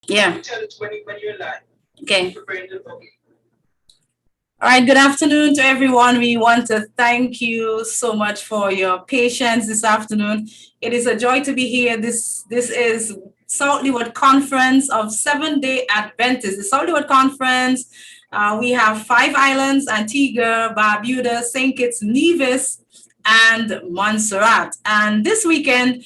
Yeah. Tell it when you're live. Okay. All right, good afternoon to everyone. We want to thank you so much for your patience this afternoon. It is a joy to be here. This is South Leeward Conference of Seventh-day Adventists. The South Leeward Conference, we have 5 islands: Antigua, Barbuda, St. Kitts, Nevis, and Montserrat. And this weekend,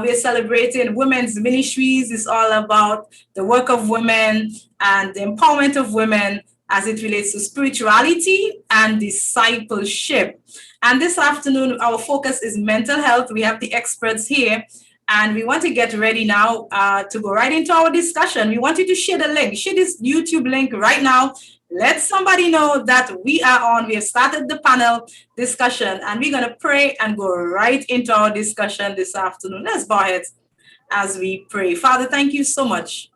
we are celebrating Women's Ministries. It's all about the work of women and the empowerment of women as it relates to spirituality and discipleship. And this afternoon, our focus is mental health. We have the experts here, and we want to get ready now to go right into our discussion. We want you to share the link. Share this YouTube link right now. Let somebody know that we are on. We have started the panel discussion, and we're going to pray and go right into our discussion this afternoon. Let's bow heads as we pray. Father, thank you so much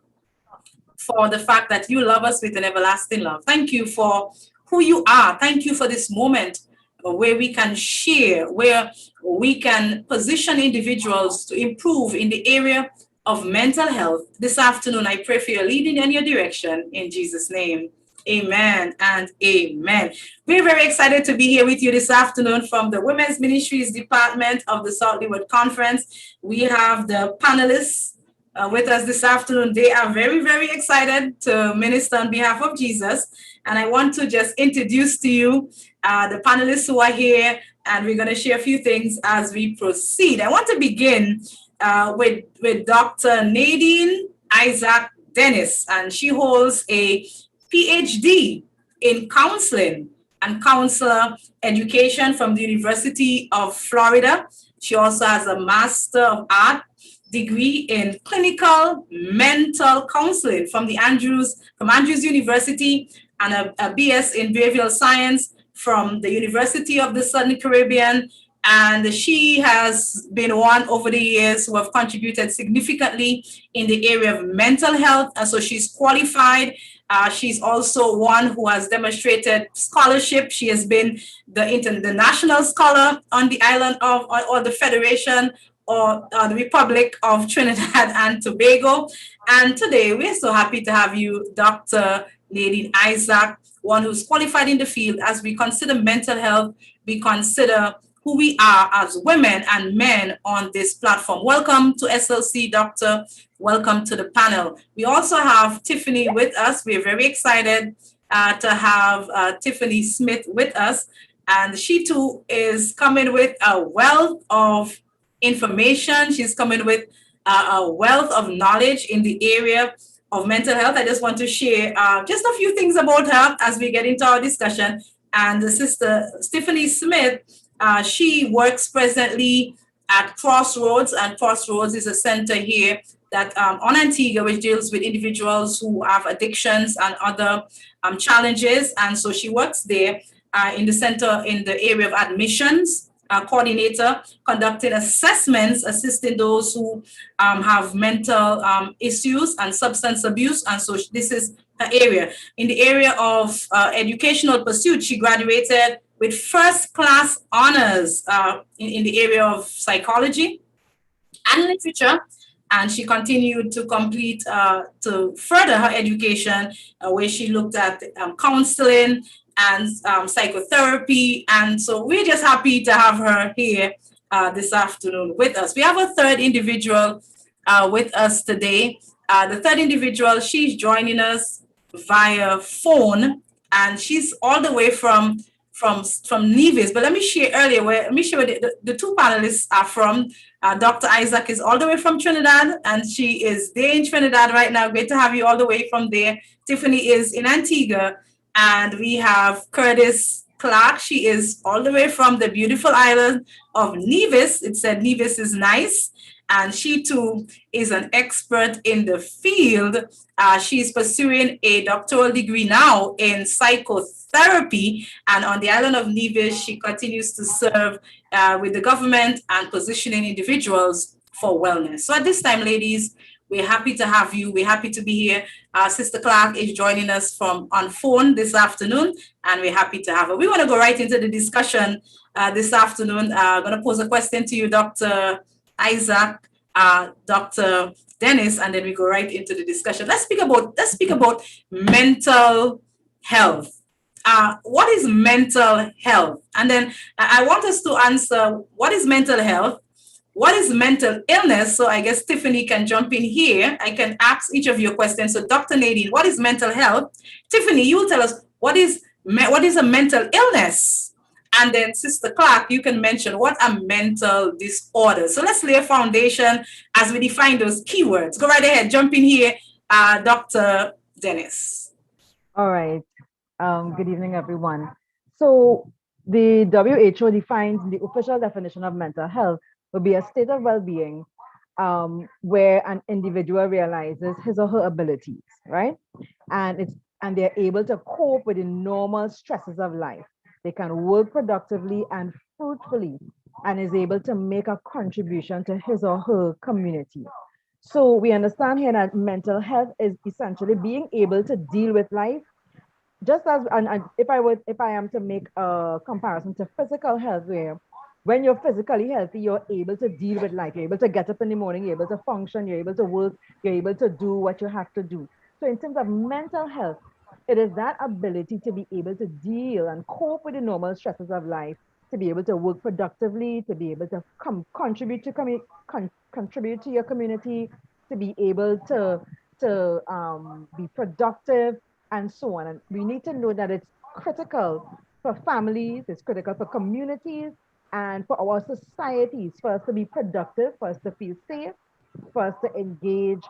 for the fact that you love us with an everlasting love. Thank you for who you are. Thank you for this moment where we can share, where we can position individuals to improve in the area of mental health. This afternoon, I pray for your leading and your direction in Jesus' name. Amen and amen. We're very excited to be here with you this afternoon from the Women's Ministries Department of the South Leeward Conference. We have the panelists with us this afternoon. They are very, very excited to minister on behalf of Jesus. And I want to just introduce to you the panelists who are here, and we're going to share a few things as we proceed. I want to begin with Dr. Nadine Isaac Dennis, and she holds a PhD in counseling and counselor education from the University of Florida. She also has a Master of Art degree in clinical mental counseling from Andrews University, and a BS in behavioral science from the University of the Southern Caribbean. And she has been one over the years who have contributed significantly in the area of mental health. And so she's qualified. She's also one who has demonstrated scholarship. She has been the national scholar on the island of, or the Federation or the Republic of Trinidad and Tobago. And today we're so happy to have you, Dr. Nadine Isaac, one who's qualified in the field. As we consider mental health, we consider who we are as women and men on this platform. Welcome to SLC, Doctor. Welcome to the panel. We also have Tiffany with us. We're very excited to have Tiffany Smith with us. And she too is coming with a wealth of information. She's coming with a wealth of knowledge in the area of mental health. I just want to share just a few things about her as we get into our discussion. And the sister Tiffany Smith, she works presently at Crossroads, and Crossroads is a center here that on Antigua, which deals with individuals who have addictions and other challenges. And so she works there in the center in the area of admissions, coordinator, conducting assessments, assisting those who have mental issues and substance abuse. And so this is her area. In the area of educational pursuit, she graduated with first-class honors in the area of psychology and literature. And she continued to complete, to further her education, where she looked at counseling and psychotherapy. And so we're just happy to have her here this afternoon with us. We have a third individual with us today. The third individual, she's joining us via phone, and she's all the way from Nevis. But let me share earlier where the two panelists are from. Dr. Isaac is all the way from Trinidad, and she is there in Trinidad right now. Great to have you all the way from there. Tiffany is in Antigua, and we have Kerdis Clarke. She is all the way from the beautiful island of Nevis. It said Nevis is nice, and she too is an expert in the field. She's pursuing a doctoral degree now in psychotherapy, and on the island of Nevis, she continues to serve with the government and positioning individuals for wellness. So at this time, ladies, we're happy to have you. We're happy to be here. Sister Clarke is joining us on phone this afternoon, and we're happy to have her. We want to go right into the discussion this afternoon. I'm going to pose a question to you, Dr. Isaac, Dr. Dennis, and then we go right into the discussion. Let's speak about mental health. What is mental health? And then I want us to answer what is mental health, what is mental illness. So I guess Tiffany can jump in here. I can ask each of your questions. So Dr. Nadine, what is mental health? Tiffany, you will tell us what is a mental illness. And then Sister Clarke, you can mention what are mental disorders. So let's lay a foundation as we define those keywords. Go right ahead, jump in here, Dr. Dennis. All right. Good evening, everyone. So the WHO defines the official definition of mental health would be a state of well-being where an individual realizes his or her abilities, right? And they're able to cope with the normal stresses of life. They can work productively and fruitfully and is able to make a contribution to his or her community. So we understand here that mental health is essentially being able to deal with life just as and if I am to make a comparison to physical health, where when you're physically healthy, you're able to deal with life, you're able to get up in the morning, you're able to function, you're able to work, you're able to do what you have to do. So in terms of mental health, it is that ability to be able to deal and cope with the normal stresses of life, to be able to work productively, to be able to contribute to contribute to your community, to be able to be productive, and so on. And we need to know that it's critical for families, it's critical for communities, and for our societies, for us to be productive, for us to feel safe, for us to engage,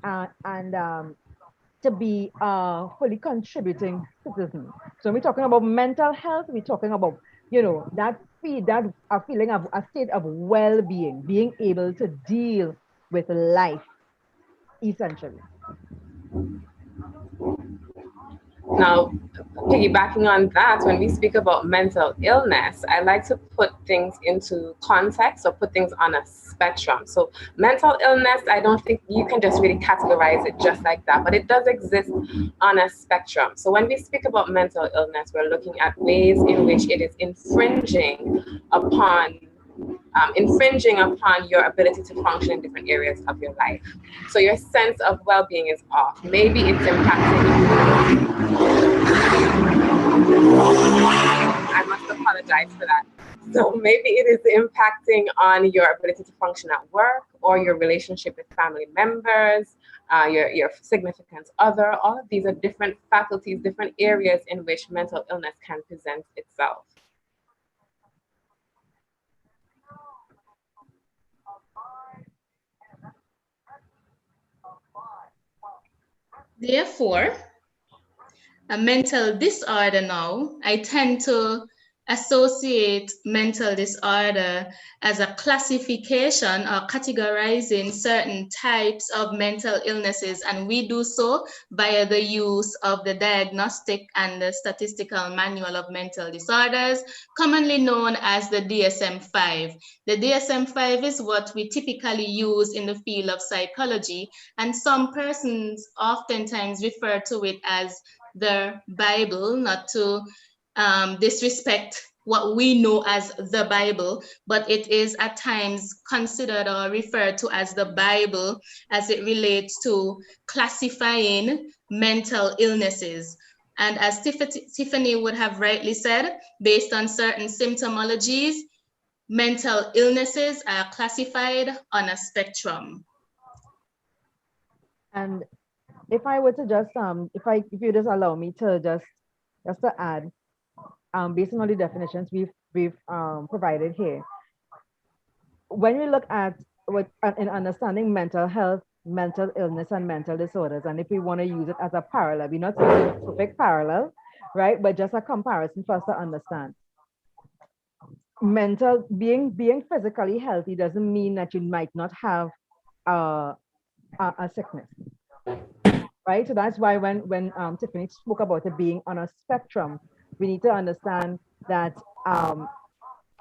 and to be fully contributing citizens. So we're talking about mental health, we're talking about, that a feeling of a state of well-being, being able to deal with life, essentially. Now, piggybacking on that, when we speak about mental illness, I like to put things into context or put things on a spectrum. So mental illness, I don't think you can just really categorize it just like that, but it does exist on a spectrum. So when we speak about mental illness, we're looking at ways in which it is infringing upon your ability to function in different areas of your life. So your sense of well-being is off. Maybe it's impacting. I must apologize for that. So maybe it is impacting on your ability to function at work or your relationship with family members, your significant other. All of these are different faculties, different areas in which mental illness can present itself. Therefore, a mental disorder now, I tend to associate mental disorder as a classification or categorizing certain types of mental illnesses, and we do so via the use of the Diagnostic and the Statistical Manual of Mental Disorders, commonly known as the DSM-5. The DSM-5 is what we typically use in the field of psychology, and some persons oftentimes refer to it as the Bible, not to disrespect what we know as the Bible, but it is at times considered or referred to as the Bible as it relates to classifying mental illnesses. And as Tiffany would have rightly said, based on certain symptomologies, mental illnesses are classified on a spectrum. And if I were to just if you just allow me to just to add, based on all the definitions we've provided here, when we look at what in understanding mental health, mental illness, and mental disorders, and if we want to use it as a parallel, we're not saying a perfect parallel, right? But just a comparison for us to understand. Being physically healthy doesn't mean that you might not have a sickness, right? So that's why when Tiffany spoke about it being on a spectrum, we need to understand that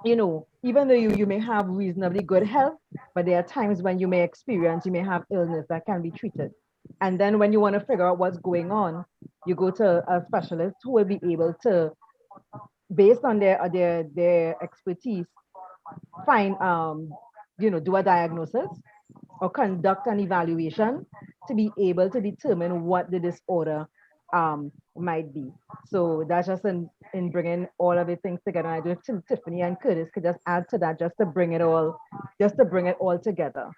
even though you may have reasonably good health, but there are times when you may have illness that can be treated. And then when you want to figure out what's going on, you go to a specialist who will be able to, based on their expertise, find do a diagnosis or conduct an evaluation to be able to determine what the disorder might be. So that's just in bringing all of the things together. And I do think Tiffany and Kerdis could just add to that, just to bring it all together.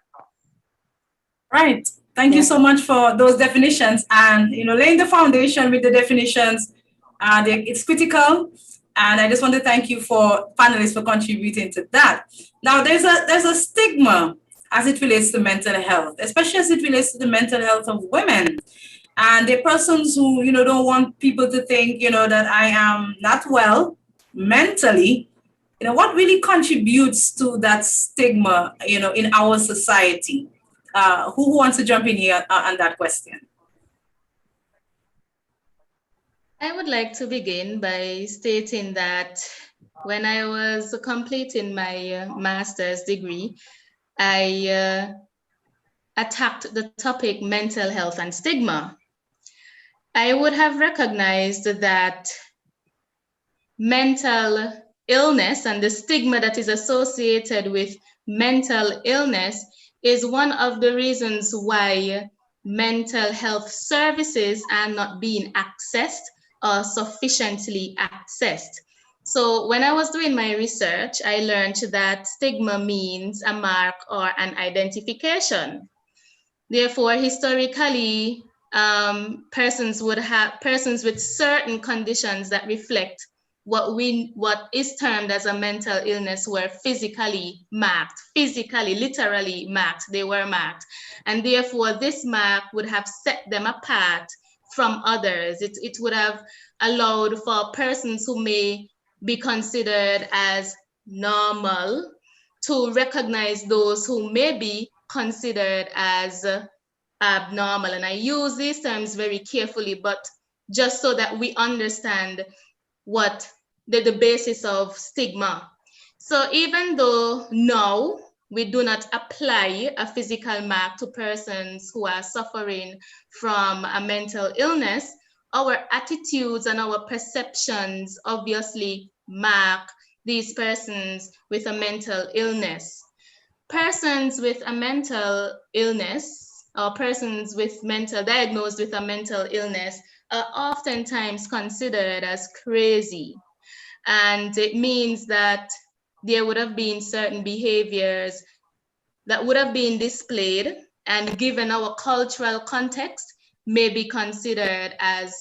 Right. Thank you so much for those definitions, and laying the foundation with the definitions. It's critical, and I just want to thank you for panelists for contributing to that. Now, there's a stigma as it relates to mental health, especially as it relates to the mental health of women. And the persons who don't want people to think that I am not well mentally. What really contributes to that stigma in our society? Who wants to jump in here on that question? I would like to begin by stating that when I was completing my master's degree, I attacked the topic mental health and stigma. I would have recognized that mental illness and the stigma that is associated with mental illness is one of the reasons why mental health services are not being accessed or sufficiently accessed. So when I was doing my research, I learned that stigma means a mark or an identification. Therefore, historically, persons with certain conditions that reflect what is termed as a mental illness were physically marked, literally marked. They were marked, and therefore this mark would have set them apart from others. It would have allowed for persons who may be considered as normal to recognize those who may be considered as abnormal. And I use these terms very carefully, but just so that we understand what the basis of stigma. So even though now we do not apply a physical mark to persons who are suffering from a mental illness, our attitudes and our perceptions obviously mark these persons with a mental illness. Persons with a mental illness or persons diagnosed with a mental illness are oftentimes considered as crazy. And it means that there would have been certain behaviors that would have been displayed and, given our cultural context, may be considered as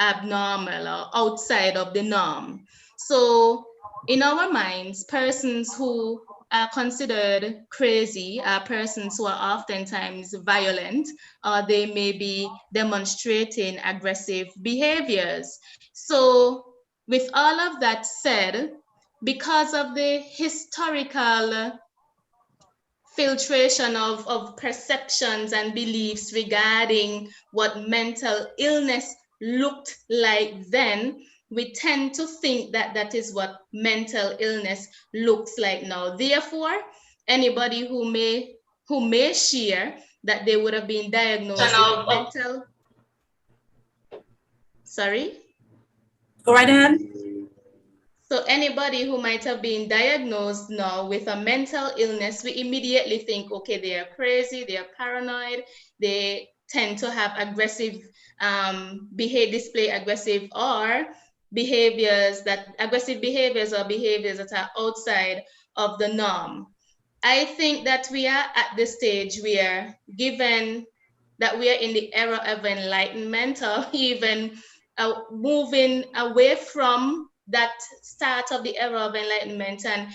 abnormal or outside of the norm. So in our minds, persons who are considered crazy are persons who are oftentimes violent, or they may be demonstrating aggressive behaviors. So with all of that said, because of the historical filtration of perceptions and beliefs regarding what mental illness looked like then, we tend to think that that is what mental illness looks like now. Therefore, anybody who may share that they would have been diagnosed with mental... Sorry? Go right ahead. So anybody who might have been diagnosed now with a mental illness, we immediately think, okay, they are crazy, they are paranoid, they tend to have aggressive display aggressive behaviors that are outside of the norm. I think that we are at the stage where, given that we are in the era of enlightenment, or even moving away from that start of the era of enlightenment, and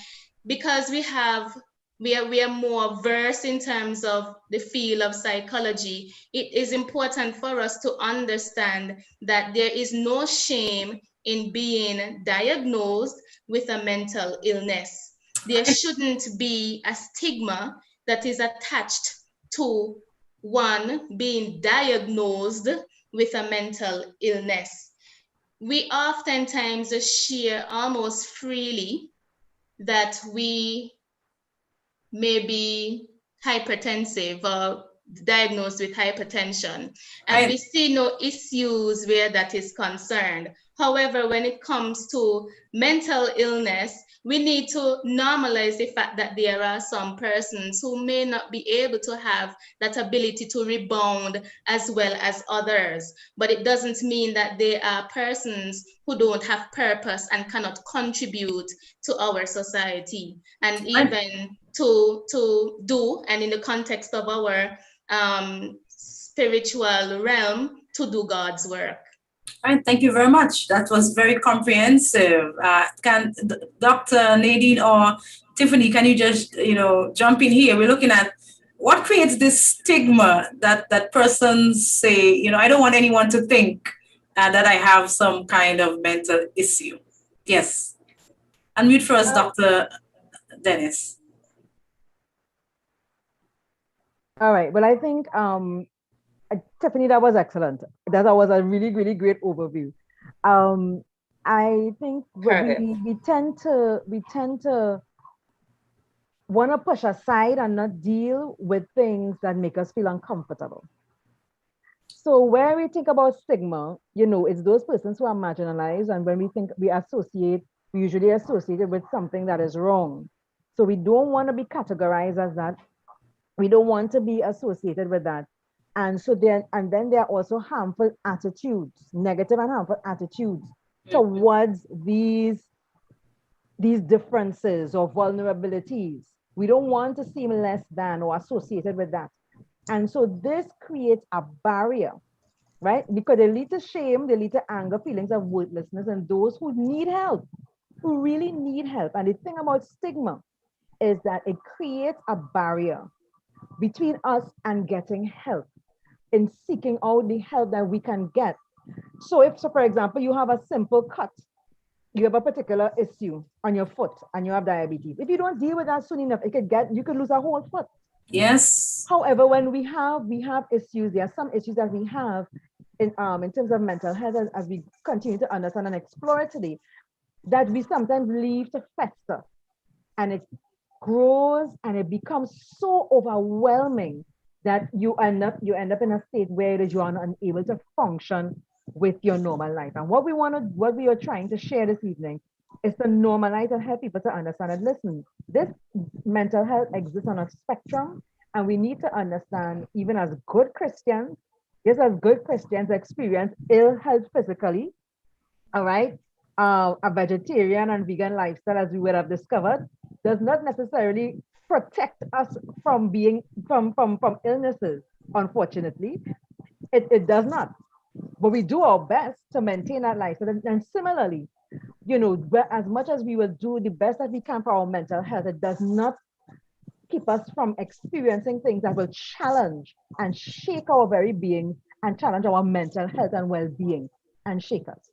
because we are more versed in terms of the field of psychology, it is important for us to understand that there is no shame in being diagnosed with a mental illness. There shouldn't be a stigma that is attached to one being diagnosed with a mental illness. We oftentimes share almost freely that we may be hypertensive or diagnosed with hypertension, and we see no issues where that is concerned. However, when it comes to mental illness, we need to normalize the fact that there are some persons who may not be able to have that ability to rebound as well as others. But it doesn't mean that they are persons who don't have purpose and cannot contribute to our society. And even to do, and in the context of our spiritual realm, to do God's work. All right, thank you very much. That was very comprehensive. Can Dr. Nadine or Tiffany, can you just, jump in here? We're looking at what creates this stigma that persons say, I don't want anyone to think that I have some kind of mental issue. Yes. Unmute first, Dr. Dennis. All right. Well, I think Tiffany, that was excellent. That was a really, really great overview. I think we tend to want to push aside and not deal with things that make us feel uncomfortable. So where we think about stigma, it's those persons who are marginalized, and when we think we usually associate it with something that is wrong. So we don't want to be categorized as that. We don't want to be associated with that. And so then there are also harmful attitudes, negative and harmful attitudes towards these differences or vulnerabilities. We don't want to seem less than or associated with that. And so this creates a barrier, right? Because they lead to shame, they lead to anger, feelings of worthlessness, and those who need help, who really need help. And the thing about stigma is that it creates a barrier between us and getting help, in seeking out the help that we can get. So for example, you have a simple cut, you have a particular issue on your foot and you have diabetes. If you don't deal with that soon enough, you could lose a whole foot. Yes. However, when we have issues, there are some issues that we have in terms of mental health, as we continue to understand and explore it today, that we sometimes leave to fester, and it grows and it becomes so overwhelming that you end up in a state where you are unable to function with your normal life. And what we are trying to share this evening is to normalize and help people to understand and listen. This mental health exists on a spectrum, and we need to understand, even as good Christians, experience ill health physically, all right? A vegetarian and vegan lifestyle, as we would have discovered, does not necessarily protect us from illnesses. Unfortunately, it does not. But we do our best to maintain that lifestyle. And similarly, as much as we will do the best that we can for our mental health, it does not keep us from experiencing things that will challenge and shake our very being, and challenge our mental health and well-being and shake us.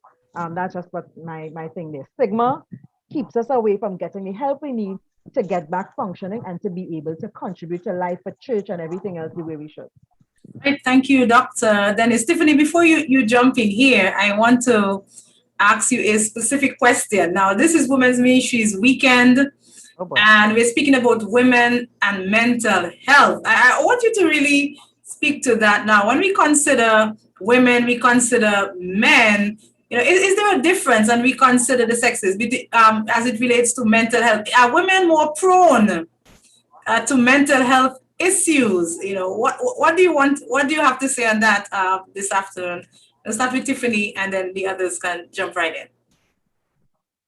That's just what my thing is. Stigma keeps us away from getting the help we need to get back functioning and to be able to contribute to life, for church, and everything else the way we should. Right, thank you, Dr. Dennis. Tiffany, before you jump in here, I want to ask you a specific question. Now, this is Women's Ministries Weekend, and we're speaking about women and mental health. I want you to really speak to that now. When we consider women, we consider men, is there a difference, and we consider the sexes as it relates to mental health? Are women more prone to mental health issues? What do you have to say on that this afternoon? Let's start with Tiffany, and then the others can jump right in.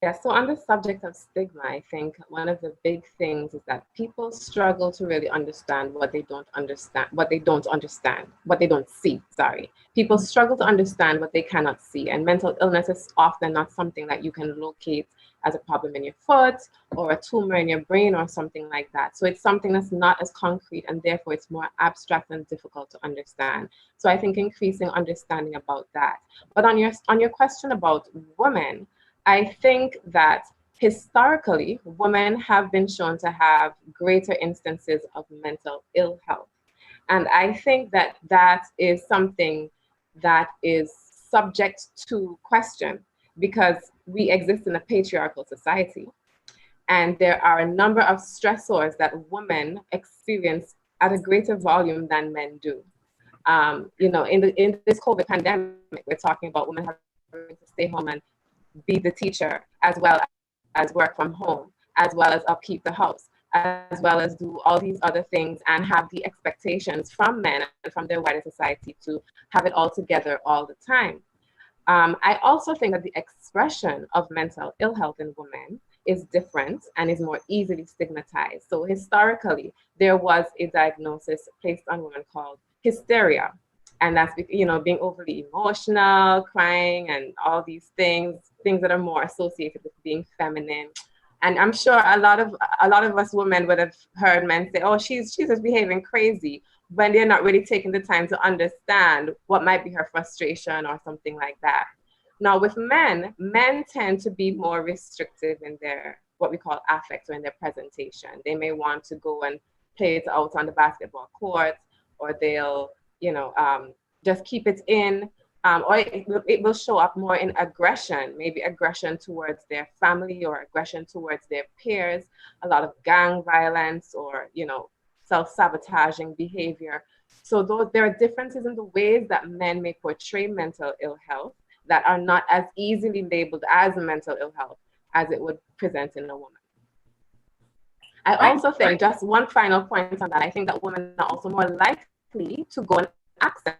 Yeah, so on the subject of stigma, I think one of the big things is that people struggle to really understand what they don't see. People struggle to understand what they cannot see. And mental illness is often not something that you can locate as a problem in your foot or a tumor in your brain or something like that. So it's something that's not as concrete, and therefore it's more abstract and difficult to understand. So I think increasing understanding about that. But on your question about women, I think that historically, women have been shown to have greater instances of mental ill health. And I think that that is something that is subject to question, because we exist in a patriarchal society. And there are a number of stressors that women experience at a greater volume than men do. In this COVID pandemic, we're talking about women having to stay home and be the teacher, as well as work from home, as well as upkeep the house, as well as do all these other things and have the expectations from men and from their wider society to have it all together all the time. I also think that the expression of mental ill health in women is different and is more easily stigmatized. So historically, there was a diagnosis placed on women called hysteria. And that's, you know, being overly emotional, crying, and all these things that are more associated with being feminine. And I'm sure a lot of us women would have heard men say, "Oh, she's just behaving crazy," when they're not really taking the time to understand what might be her frustration or something like that. Now, with men tend to be more restrictive in their what we call affect or in their presentation. They may want to go and play it out on the basketball court, or they'll, you know, just keep it in. Or it will show up more in aggression, maybe aggression towards their family or aggression towards their peers, a lot of gang violence or, you know, self-sabotaging behavior. So there are differences in the ways that men may portray mental ill health that are not as easily labeled as mental ill health as it would present in a woman. I also think, just one final point on that, I think that women are also more likely to go and access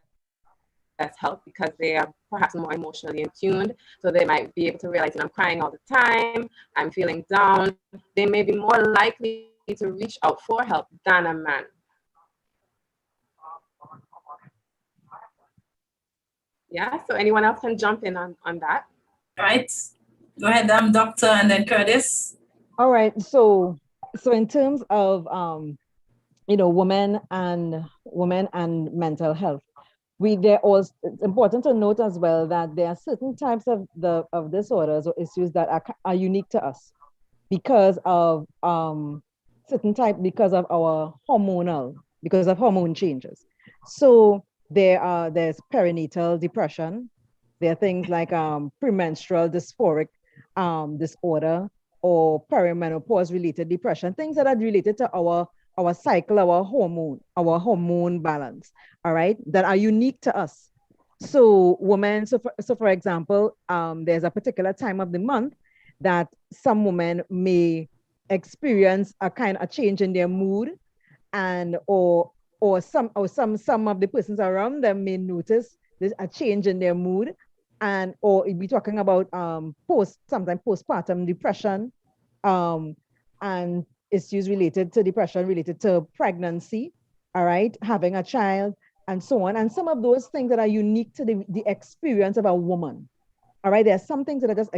help because they are perhaps more emotionally in tuned. So they might be able to realize, I'm crying all the time, I'm feeling down. They may be more likely to reach out for help than a man. Yeah, so anyone else can jump in on that. Right. Go ahead, Doctor, and then Kerdis. All right. So in terms of you know, women and mental health, it's important to note as well that there are certain types of disorders or issues that are unique to us because of our hormone changes. So there's perinatal depression. There are things like premenstrual dysphoric disorder or perimenopause related depression, things that are related to our cycle, our hormone balance, all right, that are unique to us. So women, so for example, there's a particular time of the month that some women may experience a change in their mood, and or some of the persons around them may notice there's a change in their mood, and or we're talking about sometimes postpartum depression, and issues related to depression, related to pregnancy, all right, having a child, and so on. And some of those things that are unique to the experience of a woman, all right, there are some things that are just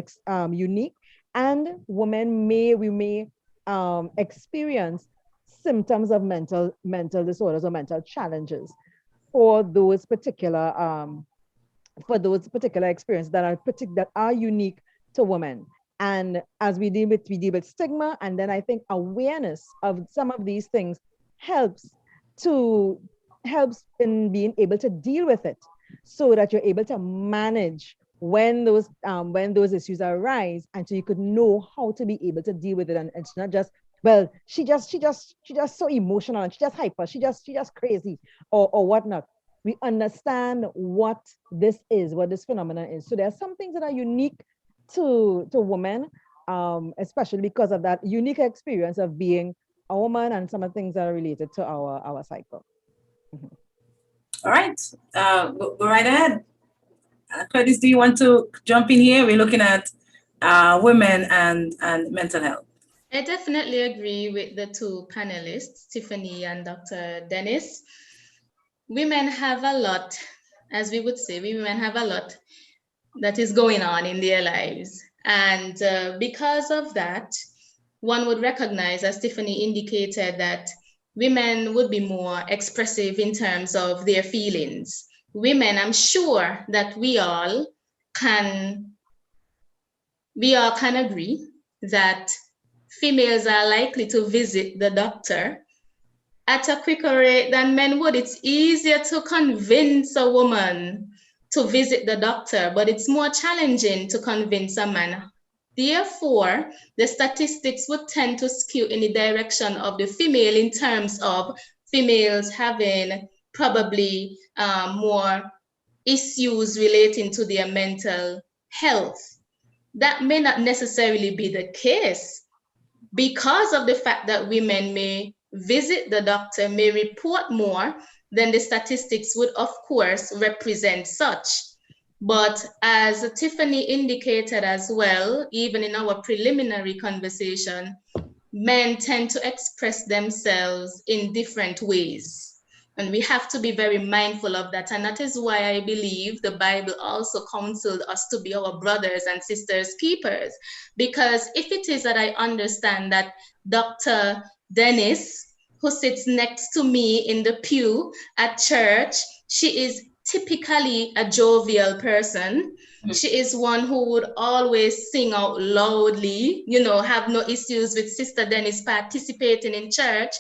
unique, and women may experience symptoms of mental disorders or mental challenges for those particular experiences that are unique to women. And as we deal with stigma, and then I think awareness of some of these things helps in being able to deal with it, so that you're able to manage when those issues arise, and so you could know how to be able to deal with it. And it's not just, well, she just so emotional, and she just hyper, she just crazy, or whatnot. We understand what this phenomenon is. So there are some things that are unique to women, especially because of that unique experience of being a woman, and some of the things that are related to our cycle. Mm-hmm. All right, go right ahead. Kerdis, do you want to jump in here? We're looking at women and mental health. I definitely agree with the two panelists, Tiffany and Dr. Dennis. Women have a lot, as we would say, women have a lot that is going on in their lives. And because of that, one would recognize, as Tiffany indicated, that women would be more expressive in terms of their feelings. Women, I'm sure that we all can agree that females are likely to visit the doctor at a quicker rate than men would. It's easier to convince a woman to visit the doctor, but it's more challenging to convince a man. Therefore, the statistics would tend to skew in the direction of the female in terms of females having probably more issues relating to their mental health. That may not necessarily be the case because of the fact that women may visit the doctor, may report more, then the statistics would, of course, represent such. But as Tiffany indicated as well, even in our preliminary conversation, men tend to express themselves in different ways. And we have to be very mindful of that. And that is why I believe the Bible also counseled us to be our brothers and sisters keepers. Because if it is that I understand that Dr. Dennis, who sits next to me in the pew at church, she is typically a jovial person. She is one who would always sing out loudly, have no issues with Sister Dennis participating in church.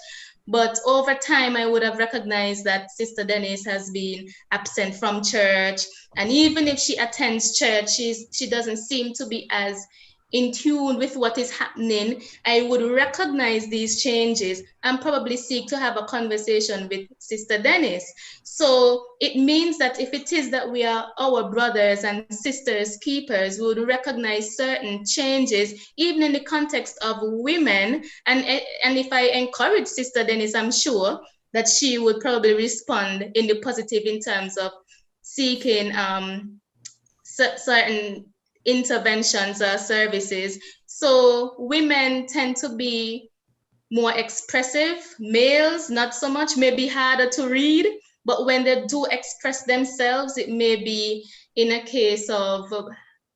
But over time, I would have recognized that Sister Dennis has been absent from church. And even if she attends church, she doesn't seem to be as in tune with what is happening. I would recognize these changes and probably seek to have a conversation with Sister Dennis. So it means that if it is that we are our brothers and sisters keepers, we would recognize certain changes, even in the context of women. And if I encourage Sister Dennis, I'm sure that she would probably respond in the positive in terms of seeking certain interventions or services. So women tend to be more expressive, males not so much, maybe harder to read, but when they do express themselves, it may be in a case of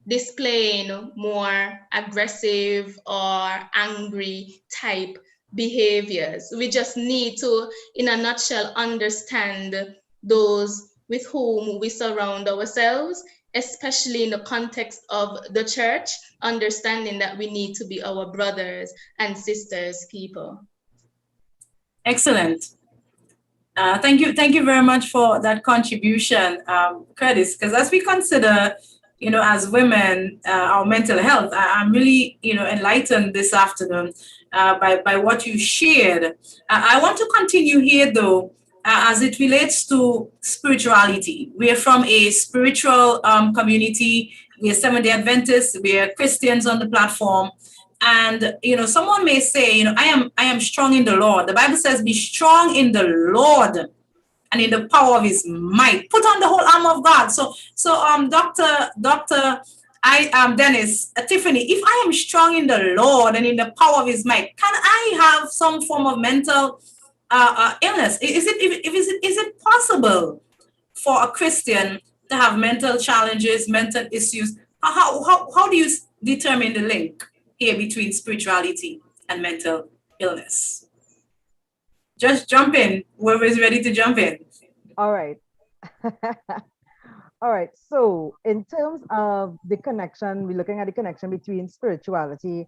displaying more aggressive or angry type behaviors. We just need to, in a nutshell, understand those with whom we surround ourselves, especially in the context of the church, understanding that we need to be our brothers and sisters keeper. Excellent. Thank you very much for that contribution, Kerdis, because as we consider, as women, our mental health, I'm really, enlightened this afternoon by what you shared. I want to continue here, though, as it relates to spirituality. We are from a spiritual community. We are Seventh-day Adventists. We are Christians on the platform. And, someone may say, I am strong in the Lord. The Bible says, be strong in the Lord and in the power of his might. Put on the whole armor of God. So Dr. Dennis, Tiffany, if I am strong in the Lord and in the power of his might, can I have some form of mental illness? Is it possible for a Christian to have mental challenges, mental issues? How do you determine the link here between spirituality and mental illness? Just jump in, whoever is ready to jump in. All right. All right. So in terms of the connection, we're looking at the connection between spirituality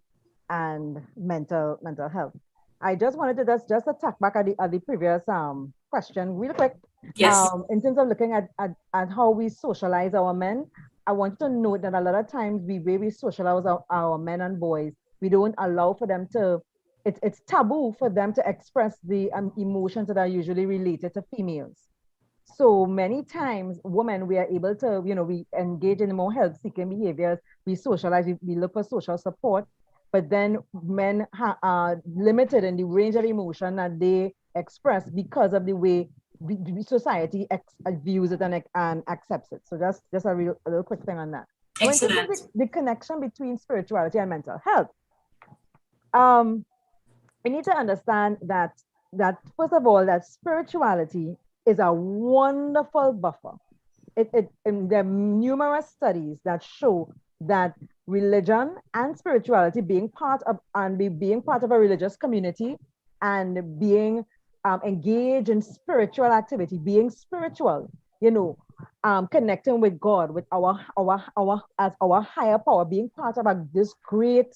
and mental health. I just wanted to just attack back at the previous question real quick. Yes. In terms of looking at how we socialize our men, I want to note that a lot of times the way we socialize our men and boys, we don't allow for them to, it's taboo for them to express the emotions that are usually related to females. So many times, women, we are able to, we engage in more health-seeking behaviors, we socialize, we look for social support, but then men are limited in the range of emotion that they express because of the way society views it and accepts it. So just a little quick thing on that. Excellent. The connection between spirituality and mental health. We need to understand that first of all, that spirituality is a wonderful buffer. There are numerous studies that show that religion and spirituality being part of a religious community and being engaged in spiritual activity, being spiritual, connecting with God, with our higher power, being part of this great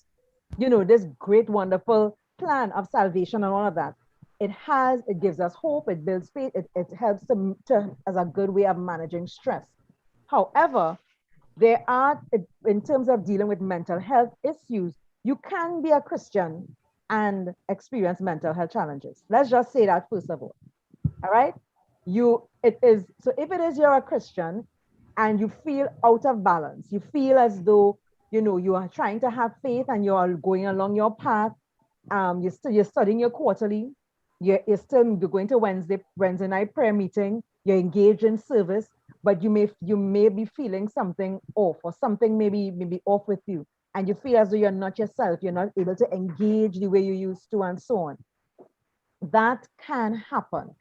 wonderful plan of salvation and all of that. It gives us hope, it builds faith, it helps as a good way of managing stress. However, there are, in terms of dealing with mental health issues, you can be a Christian and experience mental health challenges. Let's just say that first of all right? So if it is you're a Christian, and you feel out of balance. You feel as though, you are trying to have faith and you are going along your path. You're studying your quarterly. You're going to Wednesday night prayer meeting. You're engaged in service, but you may be feeling something off, or something maybe off with you, and you feel as though you're not yourself. You're not able to engage the way you used to, and so on. That can happen.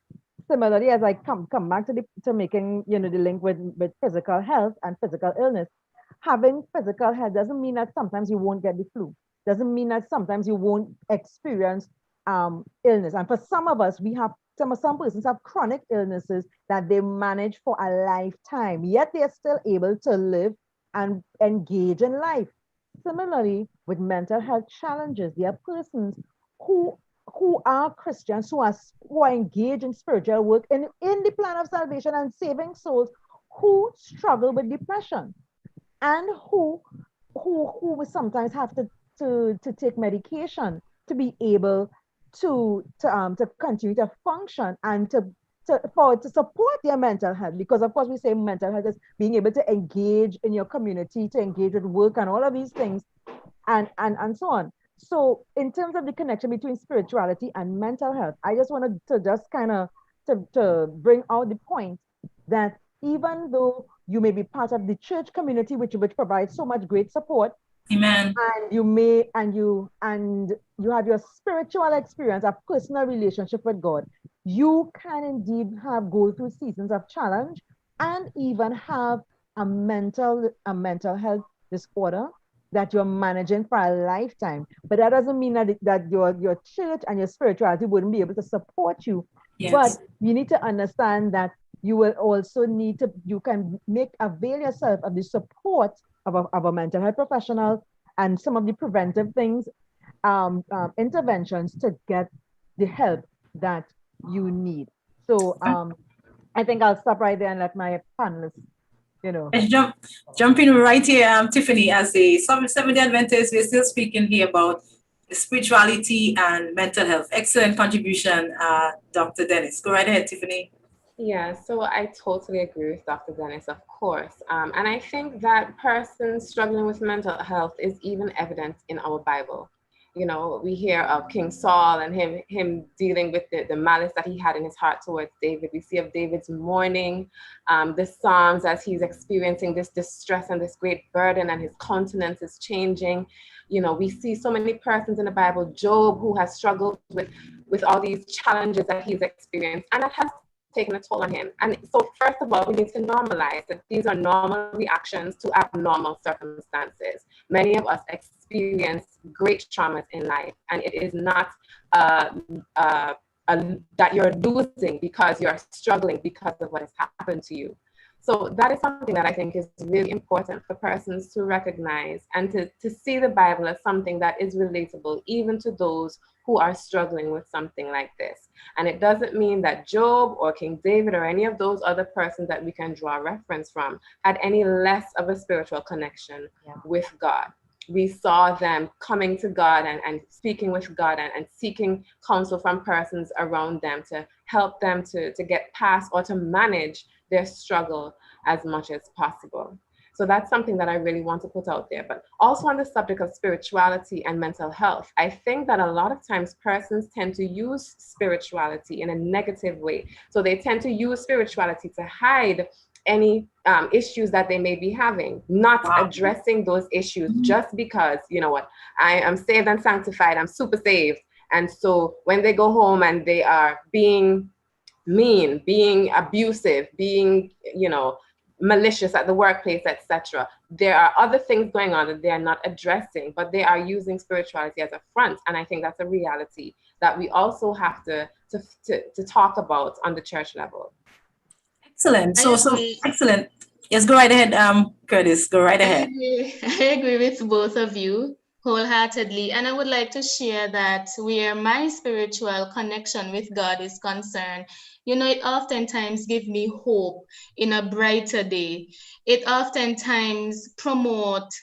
Similarly, as I come back to making the link with physical health and physical illness, having physical health doesn't mean that sometimes you won't get the flu. Doesn't mean that sometimes you won't experience illness. And for some of us, we have some persons have chronic illnesses that they manage for a lifetime, yet they're still able to live and engage in life. Similarly, with mental health challenges, there are persons who are Christians, who are engaged in spiritual work in the plan of salvation and saving souls, who struggle with depression, and who sometimes have to take medication to be able to continue to function and to support their mental health. Because of course we say mental health is being able to engage in your community, to engage with work and all of these things, and so on. So in terms of the connection between spirituality and mental health, I just wanted to just kind of to bring out the point that even though you may be part of the church community, which provides so much great support, Amen, and you have your spiritual experience, a personal relationship with God, you can indeed go through seasons of challenge and even have a mental health disorder that you're managing for a lifetime. But that doesn't mean that your church and your spirituality wouldn't be able to support you. yes. But you need to understand that you will also you can avail yourself of the support of a mental health professional and some of the preventive things, interventions to get the help that you need. So I think I'll stop right there and let my panelists, Jumping right here, Tiffany, as a Seventh-day Adventist, we're still speaking here about spirituality and mental health. Excellent contribution, Dr. Dennis. Go right ahead, Tiffany. Yeah, so I totally agree with Dr. Dennis, of course. And I think that persons struggling with mental health is even evident in our Bible. We hear of King Saul and him dealing with the malice that he had in his heart towards David. We see of David's mourning, the Psalms as he's experiencing this distress and this great burden, and his countenance is changing. We see so many persons in the Bible, Job, who has struggled with all these challenges that he's experienced, and that has taken a toll on him. And so first of all, we need to normalize that these are normal reactions to abnormal circumstances. Many of us experience great traumas in life, and it is not that you're losing because you're struggling because of what has happened to you. So that is something that I think is really important for persons to recognize and to see the Bible as something that is relatable even to those who are struggling with something like this. And it doesn't mean that Job or King David or any of those other persons that we can draw reference from had any less of a spiritual connection with God. We saw them coming to God and speaking with God and seeking counsel from persons around them to help them to get past or to manage their struggle as much as possible. So that's something that I really want to put out there. But also on the subject of spirituality and mental health, I think that a lot of times persons tend to use spirituality in a negative way. So they tend to use spirituality to hide any issues that they may be having, not addressing those issues just because, I am saved and sanctified, I'm super saved. And so when they go home and they are being mean, being abusive, being, malicious at the workplace, etc., there are other things going on that they are not addressing, but they are using spirituality as a front. And I think that's a reality that we also have to talk about on the church level. Excellent. So excellent. Yes, go right ahead, Kerdis. Go right ahead. I agree with both of you wholeheartedly. And I would like to share that where my spiritual connection with God is concerned, it oftentimes gives me hope in a brighter day. It oftentimes promotes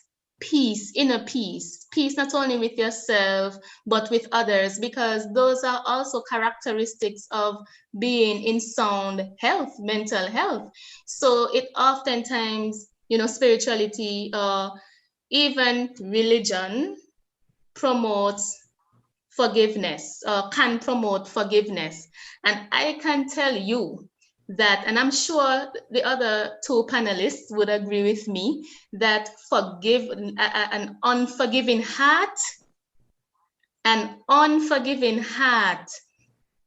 peace, inner peace, peace not only with yourself, but with others, because those are also characteristics of being in sound health, mental health. So it oftentimes, spirituality or even religion promotes forgiveness or can promote forgiveness. And I can tell you that, and I'm sure the other two panelists would agree with me, that an unforgiving heart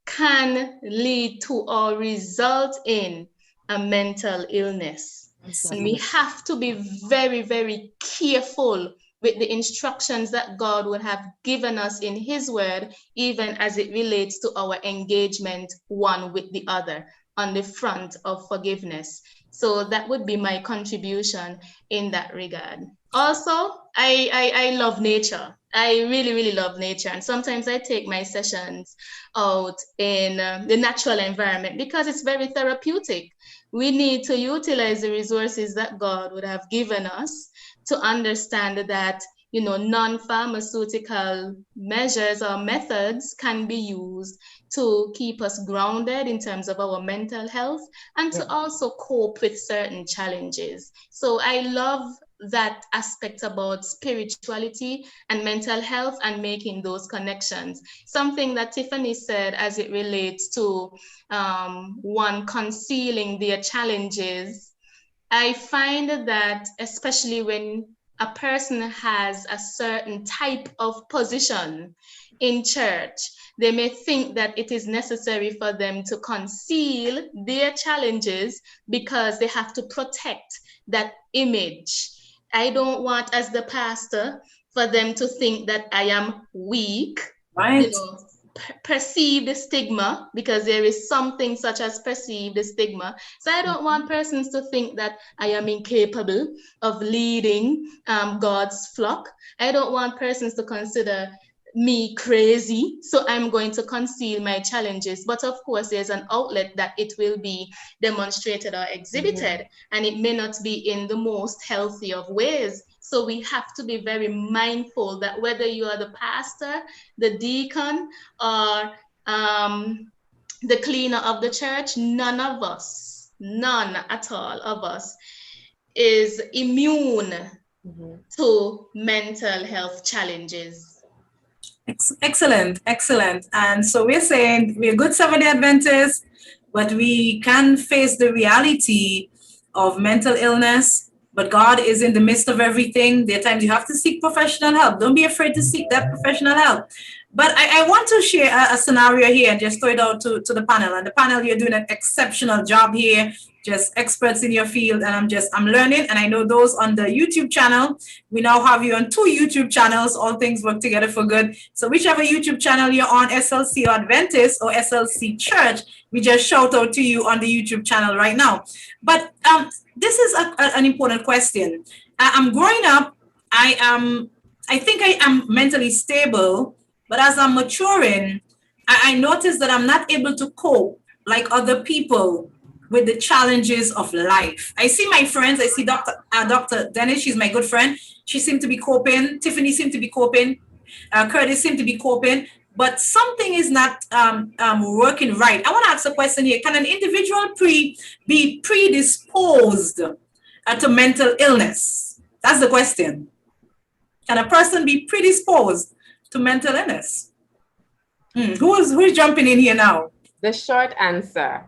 can lead to or result in a mental illness. And we have to be very, very careful with the instructions that God would have given us in his word, even as it relates to our engagement one with the other on the front of forgiveness. So that would be my contribution in that regard. Also, I love nature. I really, really love nature. And sometimes I take my sessions out in the natural environment because it's very therapeutic. We need to utilize the resources that God would have given us to understand that, non-pharmaceutical measures or methods can be used to keep us grounded in terms of our mental health and to also cope with certain challenges. So I love that aspect about spirituality and mental health and making those connections. Something that Tiffany said as it relates to one concealing their challenges. I find that especially when a person has a certain type of position in church, they may think that it is necessary for them to conceal their challenges because they have to protect that image. I don't want, as the pastor, for them to think that I am weak, right? Perceived stigma, because there is something such as perceived stigma. So I don't want persons to think that I am incapable of leading God's flock. I don't want persons to consider me crazy, so I'm going to conceal my challenges. But of course, there's an outlet that it will be demonstrated or exhibited, and it may not be in the most healthy of ways. So we have to be very mindful that whether you are the pastor, the deacon, or the cleaner of the church, none at all of us is immune to mental health challenges. Excellent. And so we're saying we're good Seventh-day Adventists, but we can face the reality of mental illness, but God is in the midst of everything. There are times you have to seek professional help. Don't be afraid to seek that professional help. But I want to share a scenario here and just throw it out to the panel. And the panel, you're doing an exceptional job here, just experts in your field. And I'm learning. And I know those on the YouTube channel, we now have you on 2 YouTube channels. All things work together for good. So whichever YouTube channel you're on, SLC or Adventist or SLC Church, we just shout out to you on the YouTube channel right now. But this is an important question. I'm growing up. I think I am mentally stable. But as I'm maturing, I notice that I'm not able to cope like other people with the challenges of life. I see my friends. I see Dr. Dennis. She's my good friend. She seemed to be coping. Tiffany seemed to be coping. Kerdis seemed to be coping. But something is not working right. I want to ask a question here. Can an individual be predisposed to mental illness? That's the question. Can a person be predisposed to mental illness? Who's jumping in here now? The short answer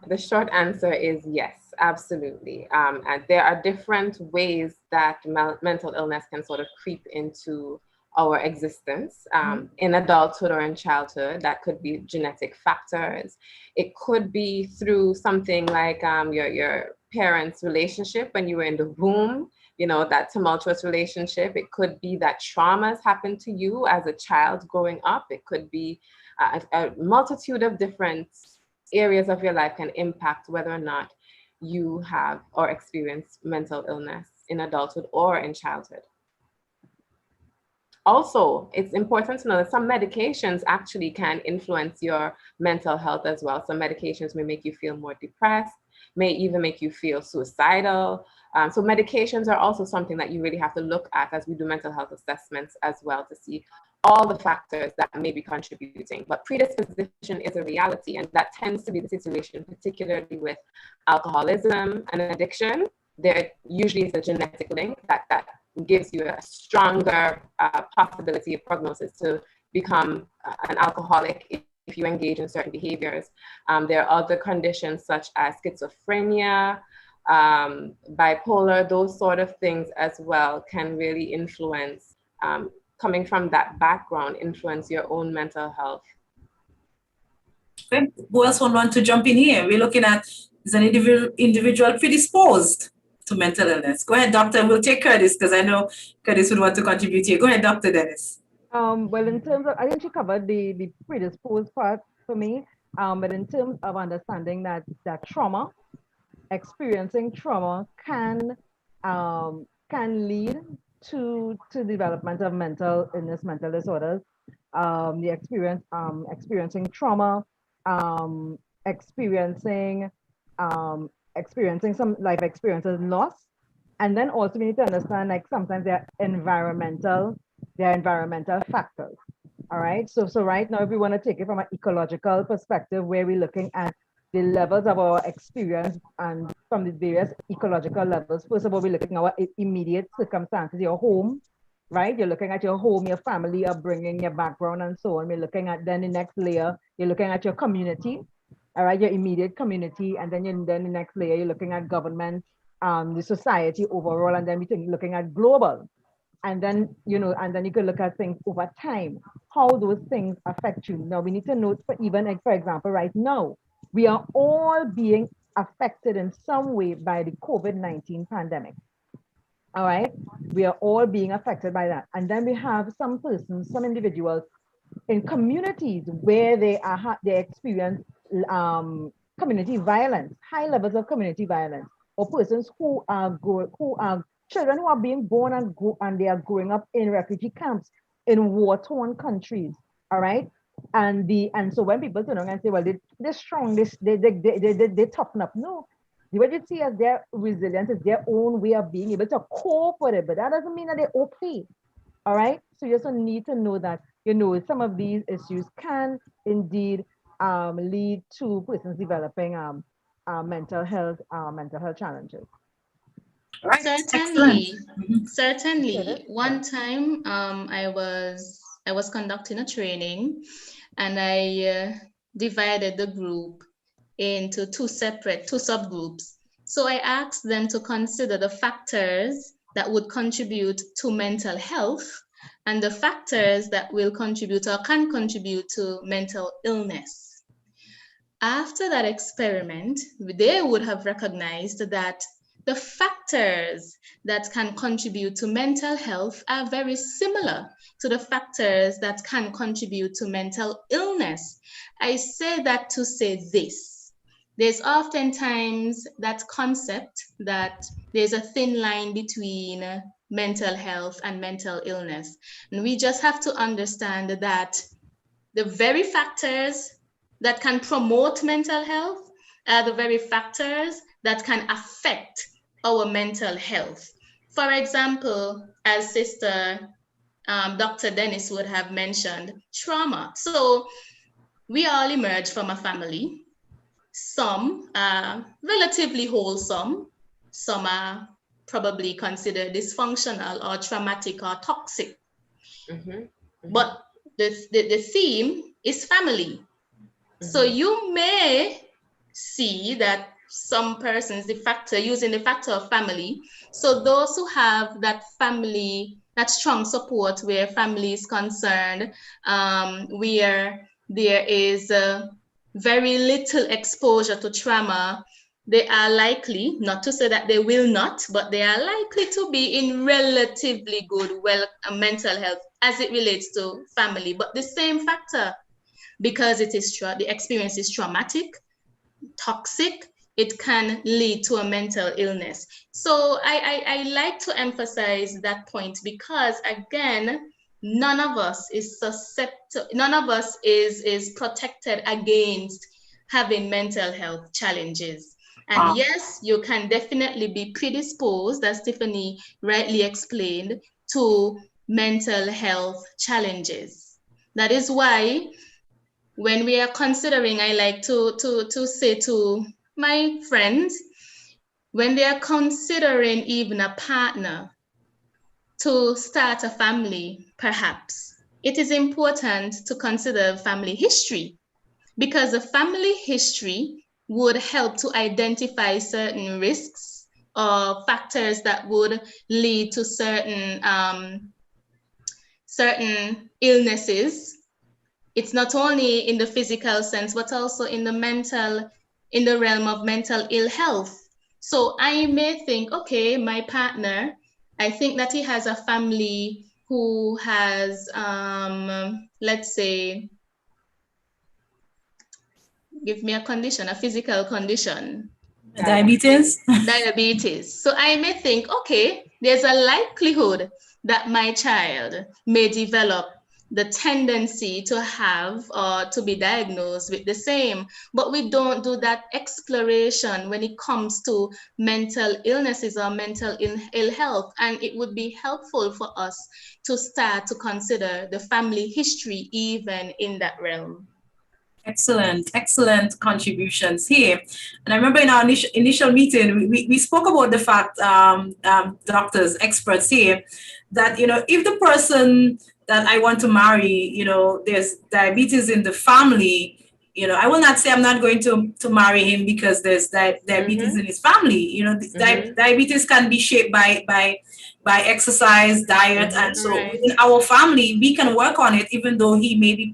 is yes, absolutely. And there are different ways that mental illness can sort of creep into our existence in adulthood or in childhood. That could be genetic factors. It could be through something like your parents' relationship when you were in the womb. That tumultuous relationship. It could be that traumas happened to you as a child growing up. It could be a multitude of different areas of your life can impact whether or not you have or experience mental illness in adulthood or in childhood. Also, it's important to know that some medications actually can influence your mental health as well. Some medications may make you feel more depressed. may even make you feel suicidal. So medications are also something that you really have to look at as we do mental health assessments as well, to see all the factors that may be contributing. But predisposition is a reality, and that tends to be the situation, particularly with alcoholism and addiction. There usually is a genetic link that gives you a stronger possibility of prognosis to become an alcoholic if you engage in certain behaviors. There are other conditions such as schizophrenia, bipolar, those sort of things as well can really influence, coming from that background, influence your own mental health. Okay. Who else would want to jump in here? We're looking at, is an individual predisposed to mental illness? Go ahead, doctor. We'll take Kerdis because I know Kerdis would want to contribute here. Go ahead, Dr. Dennis. Well, in terms of, I think she covered the predisposed part for me, but in terms of understanding that trauma, experiencing trauma can lead to development of mental illness, mental disorders. The experiencing trauma, experiencing some life experiences, loss, and then also we need to understand, like, sometimes there are environmental factors. All right. So right now, if we want to take it from an ecological perspective, where we're looking at the levels of our experience and from the various ecological levels. First of all, we're looking at our immediate circumstances, your home, right? You're looking at your home, your family upbringing, your background, and so on. We're looking at then the next layer, you're looking at your community, all right, your immediate community, and then the next layer, you're looking at government, the society overall, and then we're looking at global. And then, you can look at things over time, how those things affect you. Now, we need to note, for example, right now, we are all being affected in some way by the COVID-19 pandemic. All right, we are all being affected by that. And then we have some persons, some individuals in communities where they experience community violence, high levels of community violence, or persons who are children who are being born and they are growing up in refugee camps in war-torn countries. All right. And so when people turn around and say, well, they're strong, they toughen up. No, what you see as their resilience is their own way of being able to cope with it, but that doesn't mean that they're okay. All right. So you also need to know that, some of these issues can indeed lead to persons developing mental health challenges. Right. Certainly. One time, I was conducting a training, and I divided the group into two subgroups. So I asked them to consider the factors that would contribute to mental health and the factors that will contribute or can contribute to mental illness. After that experiment, they would have recognized that the factors that can contribute to mental health are very similar to the factors that can contribute to mental illness. I say that to say this. There's oftentimes that concept that there's a thin line between mental health and mental illness. And we just have to understand that the very factors that can promote mental health are the very factors that can affect our mental health. For example, as Sister Dr. Dennis would have mentioned, trauma. So we all emerge from a family. Some are relatively wholesome. Some are probably considered dysfunctional or traumatic or toxic. Mm-hmm. Mm-hmm. But the theme is family. Mm-hmm. So you may see that some persons, using the factor of family. So those who have that family, that strong support where family is concerned, where there is very little exposure to trauma, they are likely, not to say that they will not, but they are likely to be in relatively good mental health as it relates to family. But the same factor, because it is the experience is traumatic, toxic, it can lead to a mental illness. So I like to emphasize that point because, again, none of us is susceptible, none of us is protected against having mental health challenges. And yes, you can definitely be predisposed, as Tiffany rightly explained, to mental health challenges. That is why when we are considering, I like to say to my friends, when they are considering even a partner to start a family, perhaps, it is important to consider family history, because the family history would help to identify certain risks or factors that would lead to certain illnesses. It's not only in the physical sense, but also in the realm of mental ill health. So I may think, okay, my partner, I think that he has a family who has, let's say, give me a condition, a physical condition. Diabetes? Diabetes. So I may think, okay, there's a likelihood that my child may develop the tendency to have or to be diagnosed with the same, but we don't do that exploration when it comes to mental illnesses or mental ill health. And it would be helpful for us to start to consider the family history even in that realm. Excellent contributions here. And I remember in our initial meeting, we spoke about the fact, doctors, experts here, that, if the person that I want to marry, there's diabetes in the family, I will not say I'm not going to marry him because there's diabetes in his family. Diabetes can be shaped by exercise, diet, and so within our family, we can work on it, even though he may be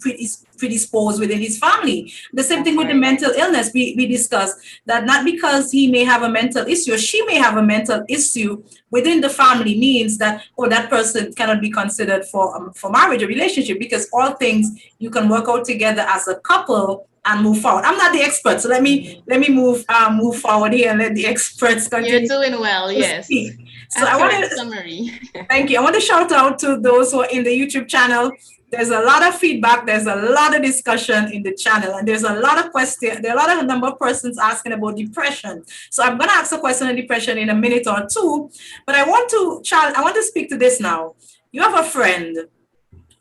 predisposed within his family. The same thing with the mental illness. We discussed that not because he may have a mental issue or she may have a mental issue within the family means that, that person cannot be considered for marriage or relationship, because all things you can work out together as a couple and move forward. I'm not the expert, so let me move forward here and let the experts continue. You're doing well, yes. Speak. So I want to summary. Thank you. I want to shout out to those who are in the YouTube channel. There's a lot of feedback. There's a lot of discussion in the channel, and there's a lot of questions. There are a lot of number of persons asking about depression. So I'm going to ask a question on depression in a minute or two, but I want to speak to this now. You have a friend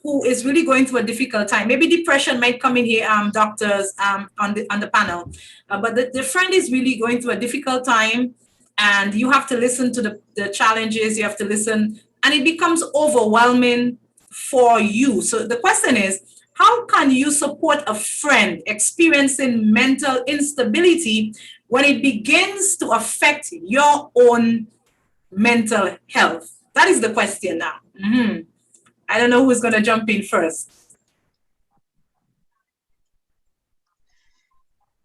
who is really going through a difficult time. Maybe depression might come in here, doctors on the panel, but the friend is really going through a difficult time, and you have to listen to the challenges. You have to listen, and it becomes overwhelming for you. So the question is, how can you support a friend experiencing mental instability when it begins to affect your own mental health? That is the question now. I don't know who's going to jump in first.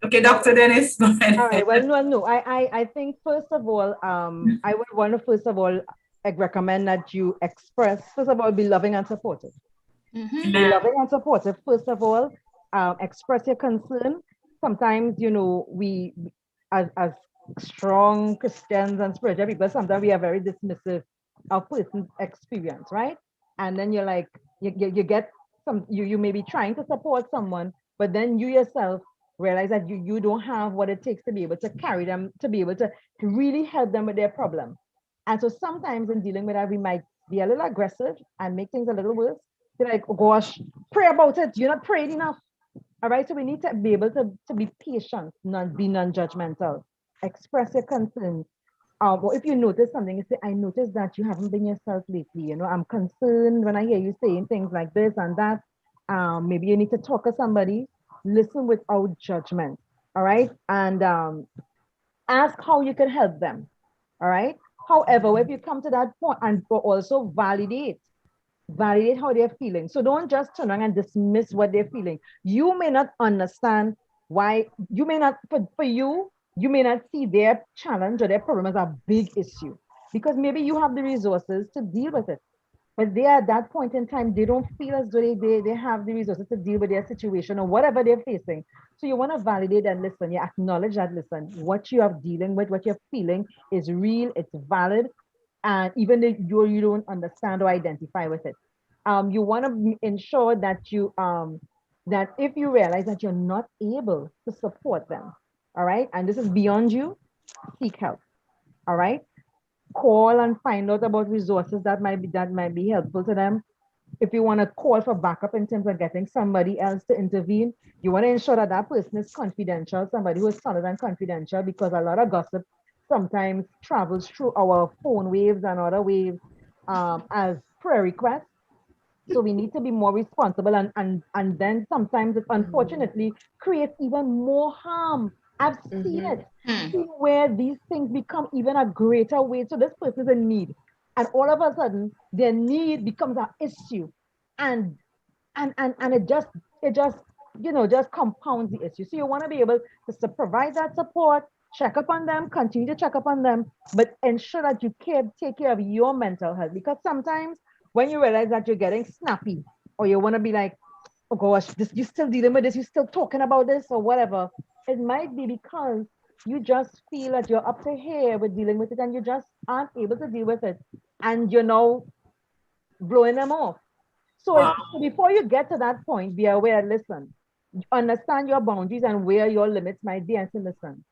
Okay, Dr. Dennis, go ahead. All right. Well, no. I think first of all, I would want to first of all recommend that you express, first of all, be loving and supportive. Be loving and supportive. First of all, express your concern. Sometimes, we as strong Christians and spiritual people, sometimes we are very dismissive of person's experience, right? And then you're like, you get you may be trying to support someone, but then you yourself realize that you don't have what it takes to be able to carry them, to be able to really help them with their problem. And so sometimes in dealing with that, we might be a little aggressive and make things a little worse. They're like, oh gosh, pray about it. You're not praying enough. All right. So we need to be able to be patient, be non-judgmental, express your concern. Or if you notice something, you say, I noticed that you haven't been yourself lately. I'm concerned when I hear you saying things like this and that. Maybe you need to talk to somebody. Listen without judgment. All right. And ask how you can help them. All right. However, if you come to that point, and also validate how they're feeling. So don't just turn around and dismiss what they're feeling. You may not understand why, you may not, for you, you may not see their challenge or their problem as a big issue, because maybe you have the resources to deal with it. But they at that point in time, they don't feel as though they have the resources to deal with their situation or whatever they're facing. So you want to validate and listen. You acknowledge that, listen, what you are dealing with, what you're feeling is real, it's valid. And even if you don't understand or identify with it. You want to ensure that you that if you realize that you're not able to support them, all right, and this is beyond you, seek help. All right. Call and find out about resources that might be helpful to them. If you want to call for backup in terms of getting somebody else to intervene, you want to ensure that that person is confidential, somebody who is solid and confidential, because a lot of gossip sometimes travels through our phone waves and other waves as prayer requests. So we need to be more responsible, and then sometimes it unfortunately creates even more harm. I've seen it where these things become even a greater way. So this person is in need, and all of a sudden their need becomes an issue, and it just just compounds the issue. So you want to be able to provide that support, check up on them, continue to check up on them, but ensure that you take care of your mental health, because sometimes when you realize that you're getting snappy, or you want to be like, oh gosh, you're still dealing with this, you're still talking about this or whatever, it might be because you just feel that you're up to here with dealing with it and you just aren't able to deal with it, and you're now blowing them off. So before you get to that point, be aware, listen, understand your boundaries and where your limits might be, and say, listen,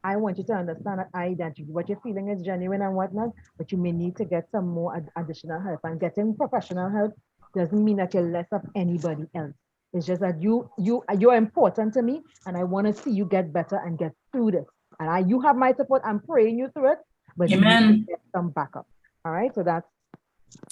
I want you to understand that what you're feeling is genuine and whatnot, but you may need to get some more additional help. And getting professional help doesn't mean that you're less of anybody else. It's just that you're important to me, and I want to see you get better and get through this. And you have my support. I'm praying you through it, but you need to get some backup. All right. So that's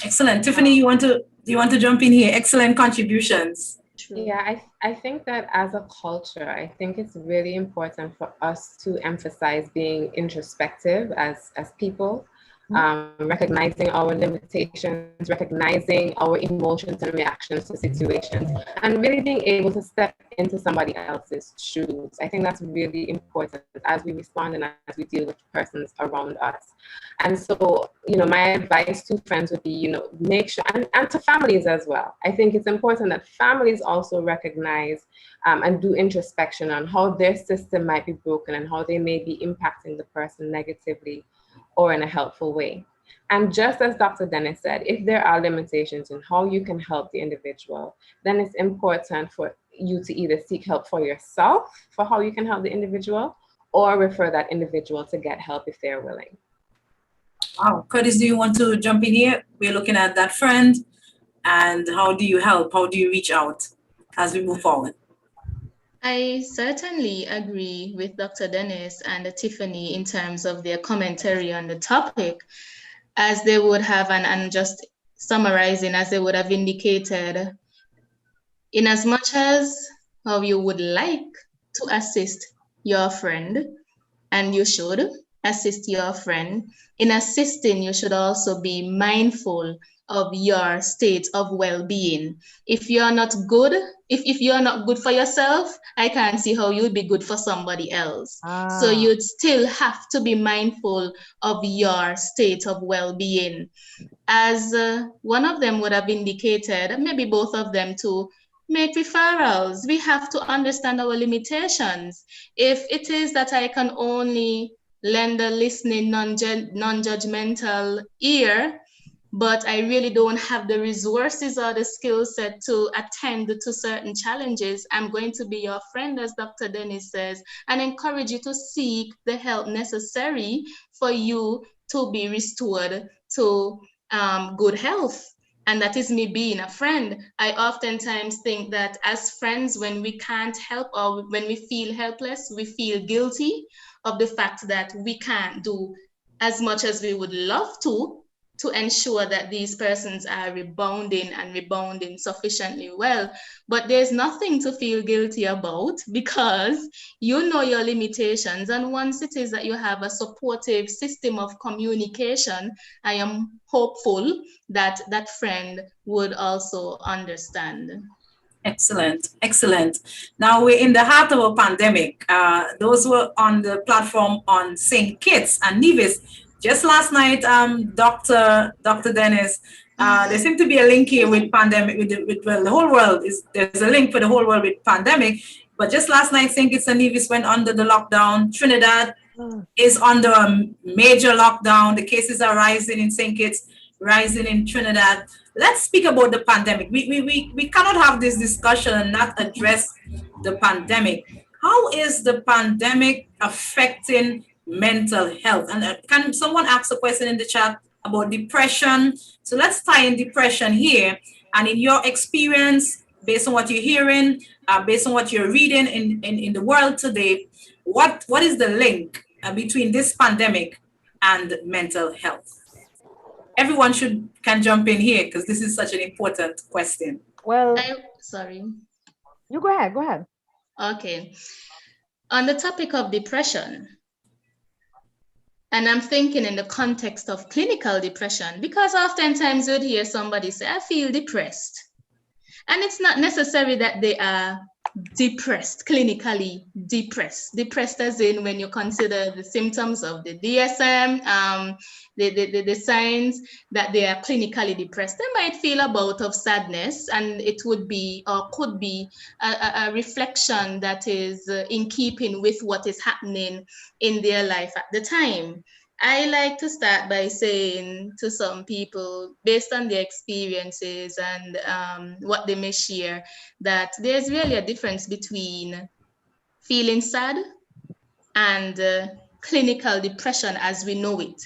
excellent. Tiffany, you want to jump in here? Excellent contributions. Yeah, I think that as a culture, I think it's really important for us to emphasize being introspective as people, recognizing our limitations, recognizing our emotions and reactions to situations, and really being able to step into somebody else's shoes. I think that's really important as we respond and as we deal with persons around us. And so, my advice to friends would be, make sure, and to families as well. I think it's important that families also recognize and do introspection on how their system might be broken and how they may be impacting the person negatively or in a helpful way. And just as Dr. Dennis said, if there are limitations in how you can help the individual, then it's important for you to either seek help for yourself for how you can help the individual, or refer that individual to get help if they're willing. Wow. Kerdis, do you want to jump in here? We're looking at that friend, and how do you help? How do you reach out as we move forward? I certainly agree with Dr. Dennis and Tiffany in terms of their commentary on the topic, as they would have, and just summarizing, as they would have indicated, in as much as how you would like to assist your friend, and you should assist your friend, in assisting, you should also be mindful of your state of well-being. If you're not good, if you're not good for yourself, I can't see how you'd be good for somebody else. So you'd still have to be mindful of your state of well-being. As one of them would have indicated, maybe both of them too, make referrals. We have to understand our limitations. If it is that I can only lend a listening, non-judgmental ear, but I really don't have the resources or the skill set to attend to certain challenges, I'm going to be your friend, as Dr. Dennis says, and encourage you to seek the help necessary for you to be restored to good health. And that is me being a friend. I oftentimes think that as friends, when we can't help or when we feel helpless, we feel guilty of the fact that we can't do as much as we would love to ensure that these persons are rebounding sufficiently well. But there's nothing to feel guilty about, because you know your limitations. And once it is that you have a supportive system of communication, I am hopeful that that friend would also understand. Excellent, excellent. Now we're in the heart of a pandemic. Those were on the platform on St. Kitts and Nevis. Just last night, Dr. Dennis, there seemed to be a link here with pandemic, well, the whole world there's a link for the whole world with pandemic. But just last night, St. Kitts and Nevis went under the lockdown. Trinidad is under a major lockdown. The cases are rising in St. Kitts, rising in Trinidad. Let's speak about the pandemic. We cannot have this discussion and not address the pandemic. How is the pandemic affecting mental health. And can someone ask a question in the chat about depression? So let's tie in depression here. And in your experience, based on what you're hearing, based on what you're reading in the world today, what is the link between this pandemic and mental health? Everyone can jump in here because this is such an important question. Well, sorry. You go ahead. Go ahead. Okay. On the topic of depression, and I'm thinking in the context of clinical depression, because oftentimes you'd hear somebody say, I feel depressed. And it's not necessary that they are depressed, clinically depressed. Depressed as in when you consider the symptoms of the DSM, the signs that they are clinically depressed. They might feel a bout of sadness, and it would be or could be a reflection that is in keeping with what is happening in their life at the time. I like to start by saying to some people, based on their experiences and what they may share, that there's really a difference between feeling sad and clinical depression as we know it.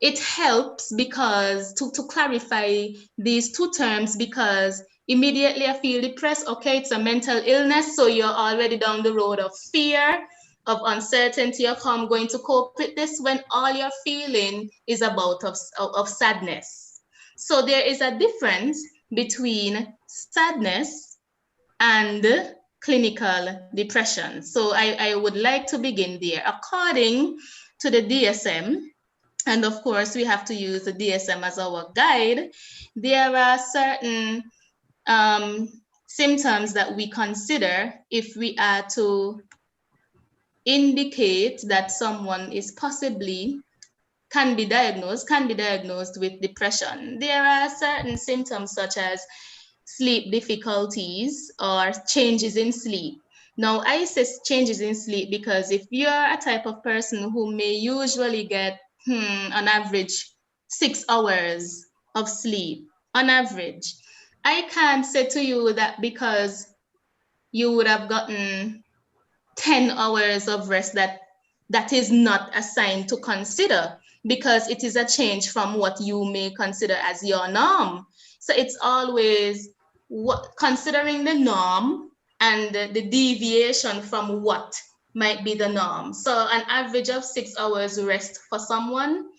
It helps because to clarify these two terms, because immediately I feel depressed, okay, it's a mental illness, so you're already down the road of fear, of uncertainty of how I'm going to cope with this, when all you're feeling is about of sadness. So there is a difference between sadness and clinical depression. So I would like to begin there. According to the DSM, and of course we have to use the DSM as our guide, there are certain symptoms that we consider if we are to indicate that someone is possibly can be diagnosed with depression. There are certain symptoms such as sleep difficulties or changes in sleep. Now, I say changes in sleep because if you're a type of person who may usually get on average 6 hours of sleep on average, I can't say to you that because you would have gotten 10 hours of rest that is not a sign to consider, because it is a change from what you may consider as your norm. So it's always considering the norm and the deviation from what might be the norm. So an average of 6 hours rest for someone,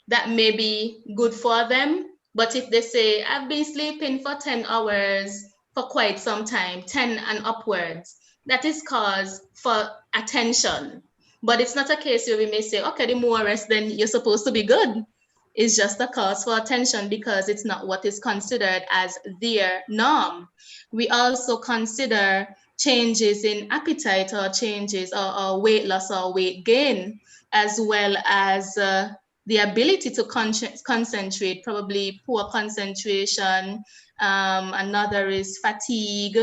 that may be good for them. But if they say, I've been sleeping for 10 hours for quite some time, 10 and upwards, that is cause for attention. But it's not a case where we may say, okay, the more rest, then you're supposed to be good. It's just a cause for attention because it's not what is considered as their norm. We also consider changes in appetite or changes or weight loss or weight gain, as well as the ability to concentrate, probably poor concentration. Another is fatigue,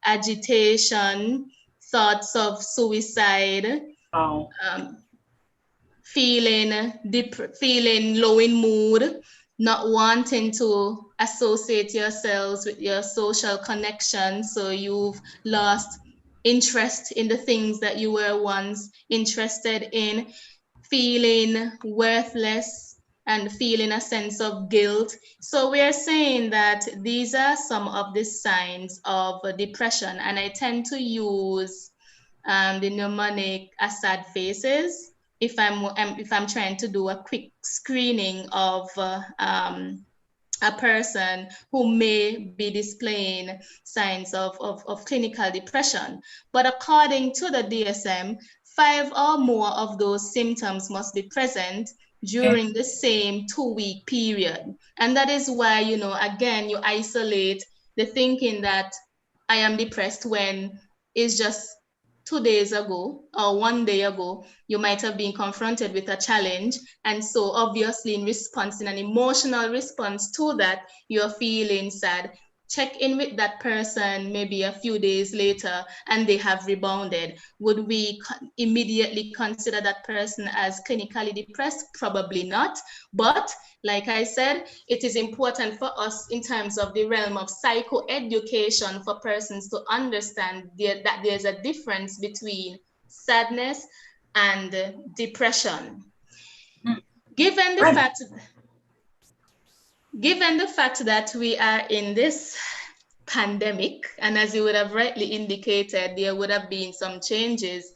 agitation, thoughts of suicide, feeling low in mood, not wanting to associate yourselves with your social connections. So you've lost interest in the things that you were once interested in, feeling worthless, and feeling a sense of guilt. So we are saying that these are some of the signs of depression, and I tend to use the mnemonic sad faces if I'm trying to do a quick screening of a person who may be displaying signs of clinical depression. But according to the DSM, 5 or more of those symptoms must be present during the same 2-week period. And that is why, again, you isolate the thinking that I am depressed when it's just 2 days ago or 1 day ago, you might have been confronted with a challenge. And so obviously in an emotional response to that, you're feeling sad. Check in with that person maybe a few days later and they have rebounded. Would we immediately consider that person as clinically depressed? Probably not. But like I said, it is important for us in terms of the realm of psychoeducation for persons to understand that there's a difference between sadness and depression. Mm. Given the Right. fact that we are in this pandemic, and as you would have rightly indicated, there would have been some changes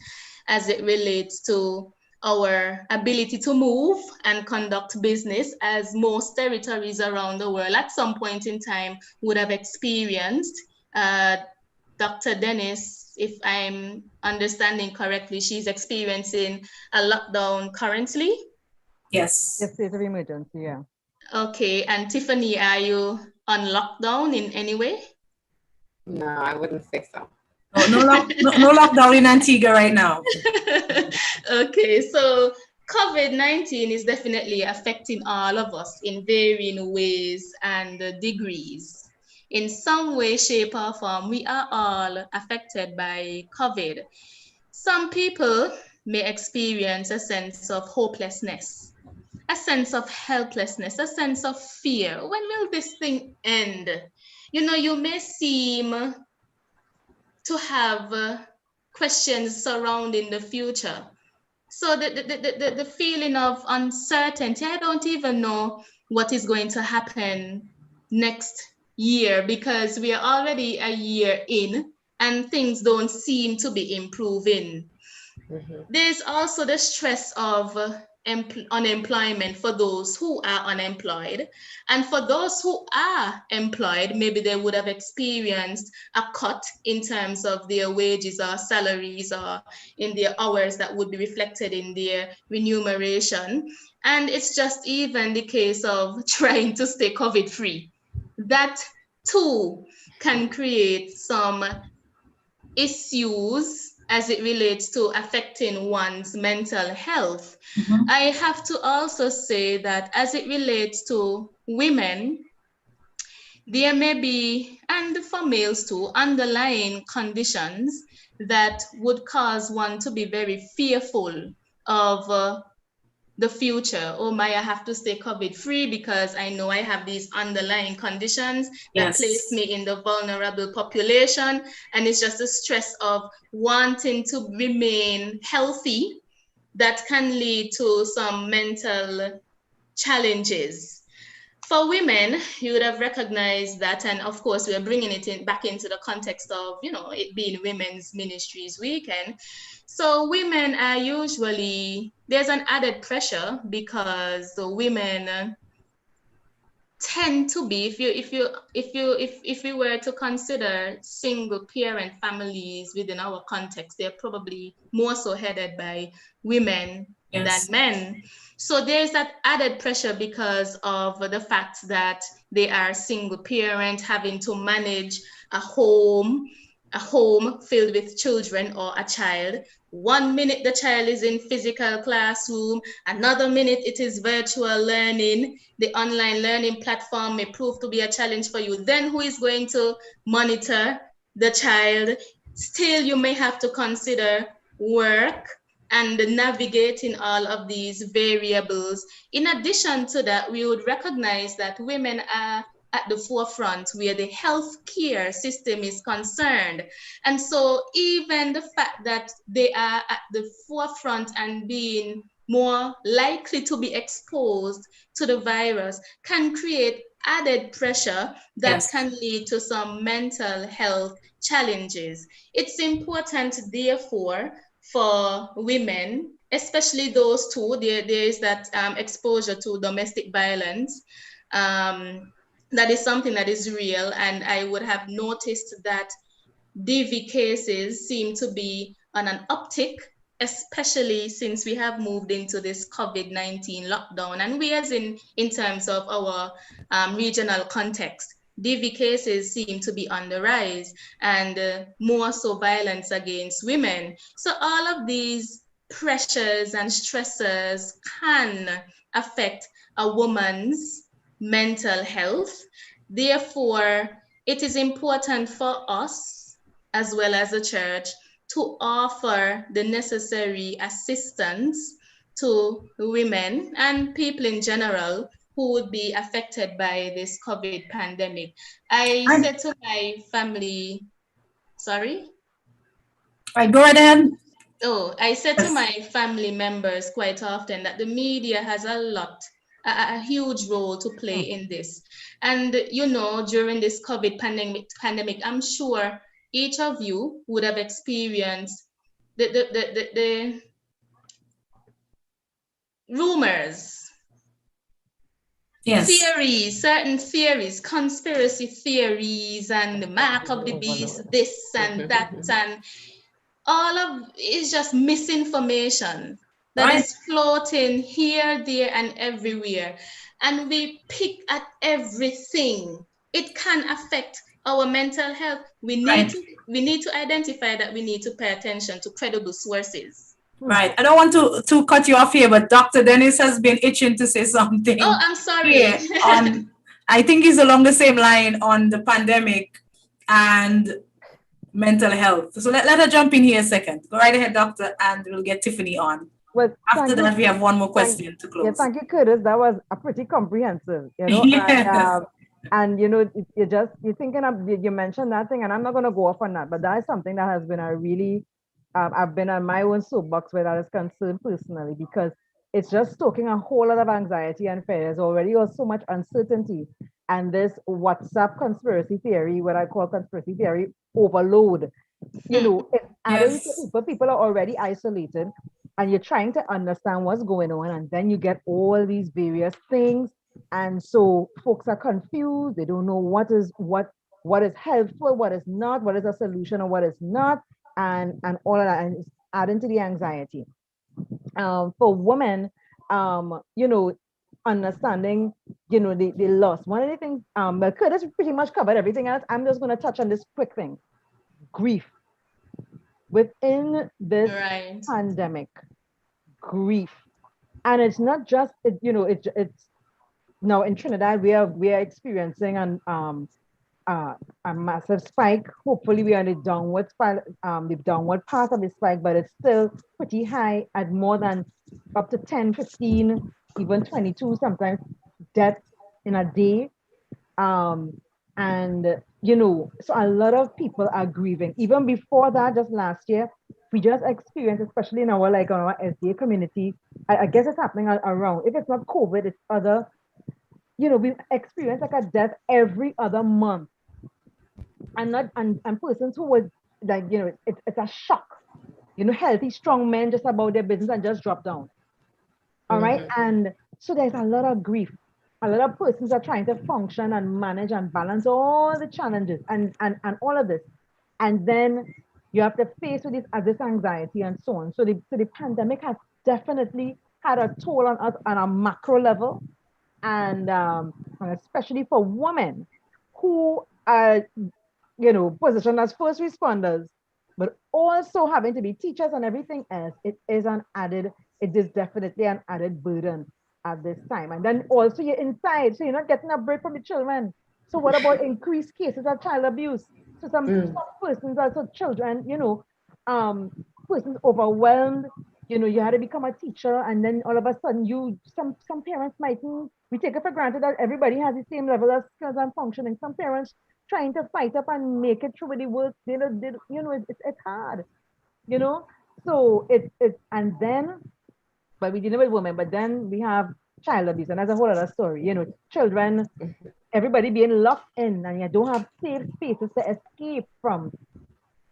as it relates to our ability to move and conduct business, as most territories around the world at some point in time would have experienced. Dr. Dennis, if I'm understanding correctly, she's experiencing a lockdown currently. Yes. Yes, state of emergency, yeah. Okay, and Tiffany, are you on lockdown in any way? No, I wouldn't say so. No lockdown in Antigua right now. Okay, so COVID-19 is definitely affecting all of us in varying ways and degrees. In some way, shape, or form, we are all affected by COVID. Some people may experience a sense of hopelessness, a sense of helplessness, a sense of fear. When will this thing end? You know, you may seem to have questions surrounding the future. So the feeling of uncertainty, I don't even know what is going to happen next year, because we are already a year in and things don't seem to be improving. Mm-hmm. There's also the stress of unemployment for those who are unemployed. And for those who are employed, maybe they would have experienced a cut in terms of their wages or salaries or in their hours that would be reflected in their remuneration. And it's just even the case of trying to stay COVID-free. That too can create some issues as it relates to affecting one's mental health. Mhm. I have to also say that as it relates to women, there may be, and for males too, underlying conditions that would cause one to be very fearful of the future. Oh my, I have to stay COVID free because I know I have these underlying conditions that Yes. place me in the vulnerable population. And it's just the stress of wanting to remain healthy that can lead to some mental challenges. For women, you would have recognized that, and of course, we are bringing it back into the context of, you know, it being Women's Ministries Weekend. So women are usually, there's an added pressure because the women tend to be, if we were to consider single parent families within our context, they're probably more so headed by women Yes. than men. So there's that added pressure because of the fact that they are single parent, having to manage a home filled with children or a child. 1 minute the child is in physical classroom, another minute it is virtual learning. The online learning platform may prove to be a challenge for you. Then who is going to monitor the child? Still, you may have to consider work and navigating all of these variables. In addition to that, we would recognize that women are at the forefront where the healthcare system is concerned. And so even the fact that they are at the forefront and being more likely to be exposed to the virus can create added pressure that Yes. can lead to some mental health challenges. It's important, therefore, for women, especially those two, there is that exposure to domestic violence. That is something that is real, and I would have noticed that DV cases seem to be on an uptick, especially since we have moved into this COVID-19 lockdown. And we, as in terms of our regional context, DV cases seem to be on the rise, and more so violence against women. So all of these pressures and stressors can affect a woman's mental health. Therefore, it is important for us, as well as the church, to offer the necessary assistance to women and people in general who would be affected by this COVID pandemic. I said to my family, sorry? Right, go right ahead. Oh, I said to my family members quite often that the media has a huge role to play in this. And, during this COVID pandemic, I'm sure each of you would have experienced the rumors, Yes. theories, certain theories, conspiracy theories, and the mark of the beast, this and that, and all of it's just misinformation that is floating here, there, and everywhere. And we pick at everything. It can affect our mental health. We need to identify that we need to pay attention to credible sources. Right. I don't want to cut you off here, but Dr. Dennis has been itching to say something. Oh, I'm sorry. I think he's along the same line on the pandemic and mental health. So let her jump in here a second. Go right ahead, Doctor, and we'll get Tiffany on. Well, after that, we have one more question to close. Yeah, thank you, Kerdis. That was a pretty comprehensive, Yes. and you thinking of, you mentioned that thing, and I'm not going to go off on that, but that is something that has been a really, I've been on my own soapbox where that is concerned personally, because it's just stoking a whole lot of anxiety and fear. There's already so much uncertainty, and this WhatsApp conspiracy theory, what I call conspiracy theory overload, it's adding to people are already isolated, and you're trying to understand what's going on, and then you get all these various things, and so folks are confused. They don't know what is helpful, what is not, what is a solution or what is not, and all of that, and it's adding to the anxiety. For women, understanding, the loss. One of the things, well, Kerdis pretty much covered everything else. I'm just going to touch on this quick thing: grief. Within this pandemic, grief, and it's not just it's now in Trinidad we are experiencing a massive spike. Hopefully we are on the downward path of the spike, but it's still pretty high at more than up to 10, 15, even 22 sometimes deaths in a day. And so a lot of people are grieving. Even before that, just last year, we just experienced, especially in our SDA community, I guess it's happening around. If it's not COVID, it's other, we experience like a death every other month. And persons who was like, it's a shock. Healthy, strong men just about their business and just drop down. All right. And so there's a lot of grief. A lot of persons are trying to function and manage and balance all the challenges and all of this. And then you have to face with this anxiety and so on. So the pandemic has definitely had a toll on us on a macro level. And especially for women who are, positioned as first responders, but also having to be teachers and everything else, it is definitely an added burden at this time. And then also you're inside, so you're not getting a break from the children. So what about increased cases of child abuse? So some persons, also children, persons overwhelmed, you had to become a teacher, and then all of a sudden some parents we take it for granted that everybody has the same level of skills and functioning. Some parents trying to fight up and make it through with the work, it's hard, so and then, but we dealing with women, but then we have child abuse, and that's a whole other story. Children, everybody being locked in, and you don't have safe spaces to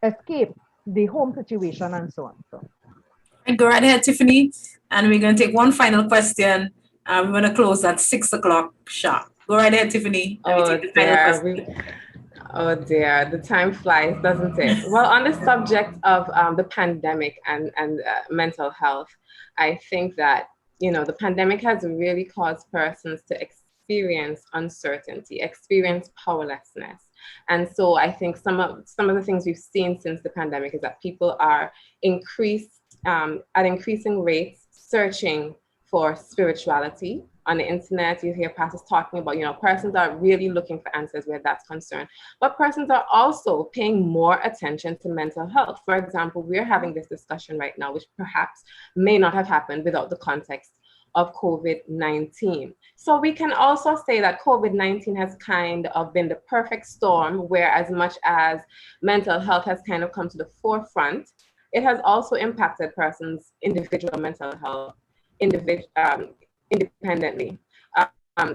escape the home situation and so on. So, go right ahead, Tiffany, and we're going to take one final question. We're going to close at 6 o'clock sharp. Go right ahead, Tiffany. Oh dear, the time flies, doesn't it? Well, on the subject of the pandemic and mental health, I think that, the pandemic has really caused persons to experience uncertainty, experience powerlessness. And so I think some of the things we've seen since the pandemic is that people are at increasing rates searching for spirituality. On the internet, you hear pastors talking about, persons are really looking for answers where that's concerned. But persons are also paying more attention to mental health. For example, we're having this discussion right now, which perhaps may not have happened without the context of COVID-19. So we can also say that COVID-19 has kind of been the perfect storm, where as much as mental health has kind of come to the forefront, it has also impacted persons' individual mental health independently.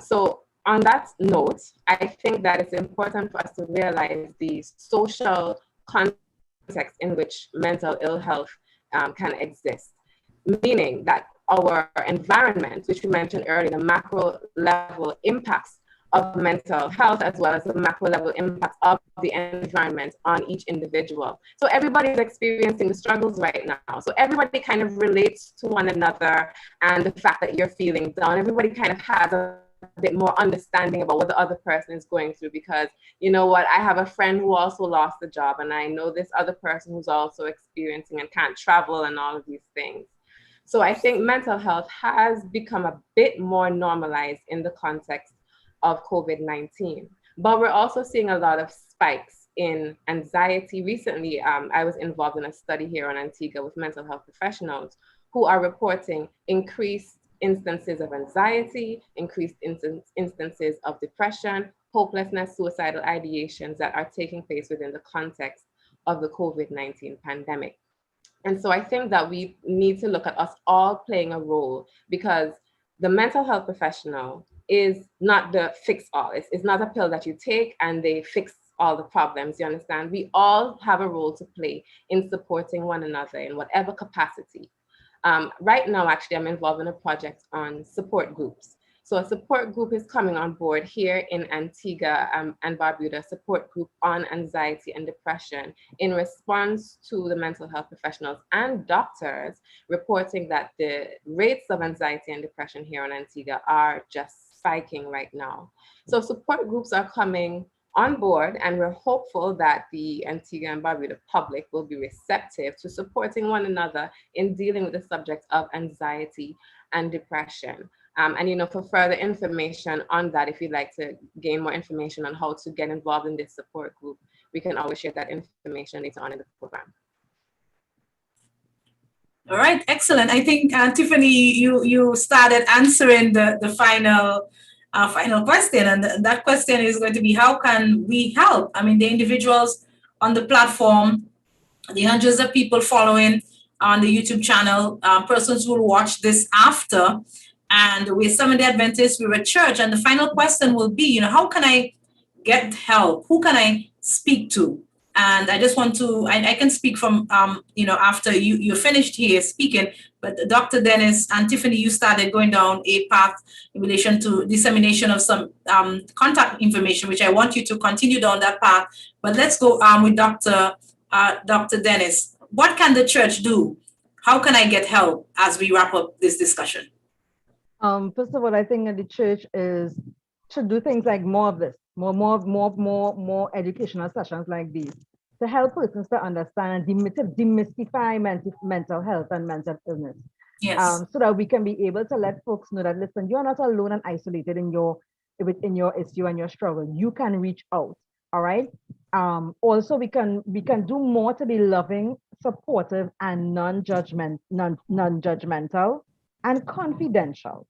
So on that note, I think that it's important for us to realize the social context in which mental ill health can exist, meaning that our environment, which we mentioned earlier, the macro level impacts of mental health, as well as the macro level impact of the environment on each individual. So everybody's experiencing the struggles right now. So everybody kind of relates to one another, and the fact that you're feeling down, everybody kind of has a bit more understanding about what the other person is going through, because you know what, I have a friend who also lost a job, and I know this other person who's also experiencing and can't travel and all of these things. So I think mental health has become a bit more normalized in the context of COVID-19. But we're also seeing a lot of spikes in anxiety. Recently, I was involved in a study here on Antigua with mental health professionals who are reporting increased instances of anxiety, increased instances of depression, hopelessness, suicidal ideations that are taking place within the context of the COVID-19 pandemic. And so I think that we need to look at us all playing a role, because the mental health professional is not the fix all. It's not a pill that you take and they fix all the problems, you understand? We all have a role to play in supporting one another in whatever capacity. Right now, actually, I'm involved in a project on support groups. So a support group is coming on board here in Antigua and Barbuda, support group on anxiety and depression in response to the mental health professionals and doctors reporting that the rates of anxiety and depression here in Antigua are just spiking right now. So support groups are coming on board, and we're hopeful that the Antigua and Barbuda public will be receptive to supporting one another in dealing with the subject of anxiety and depression. And you know, for further information on that, if you'd like to gain more information on how to get involved in this support group, we can always share that information later on in the program. All right, excellent. I think Tiffany, you started answering the final question, and that question is going to be, how can we help? I mean, the individuals on the platform, the hundreds of people following on the YouTube channel, persons who will watch this after, and we're Seventh-day Adventists, we're a church, and the final question will be, you know, how can I get help? Who can I speak to? And I just want to, I can speak from, you know, after you finished here speaking, but Dr. Dennis and Tiffany, you started going down a path in relation to dissemination of some contact information, which I want you to continue down that path. But let's go with Dr. Dennis. What can the church do? How can I get help as we wrap up this discussion? First of all, I think that the church should do things like more of this, more educational sessions like these, to help persons to understand and demystify mental health and mental illness. Yes. So that we can be able to let folks know that, listen, you're not alone and isolated in your issue and your struggle. You can reach out. All right. Also, we can do more to be loving, supportive, and non-judgmental and confidential.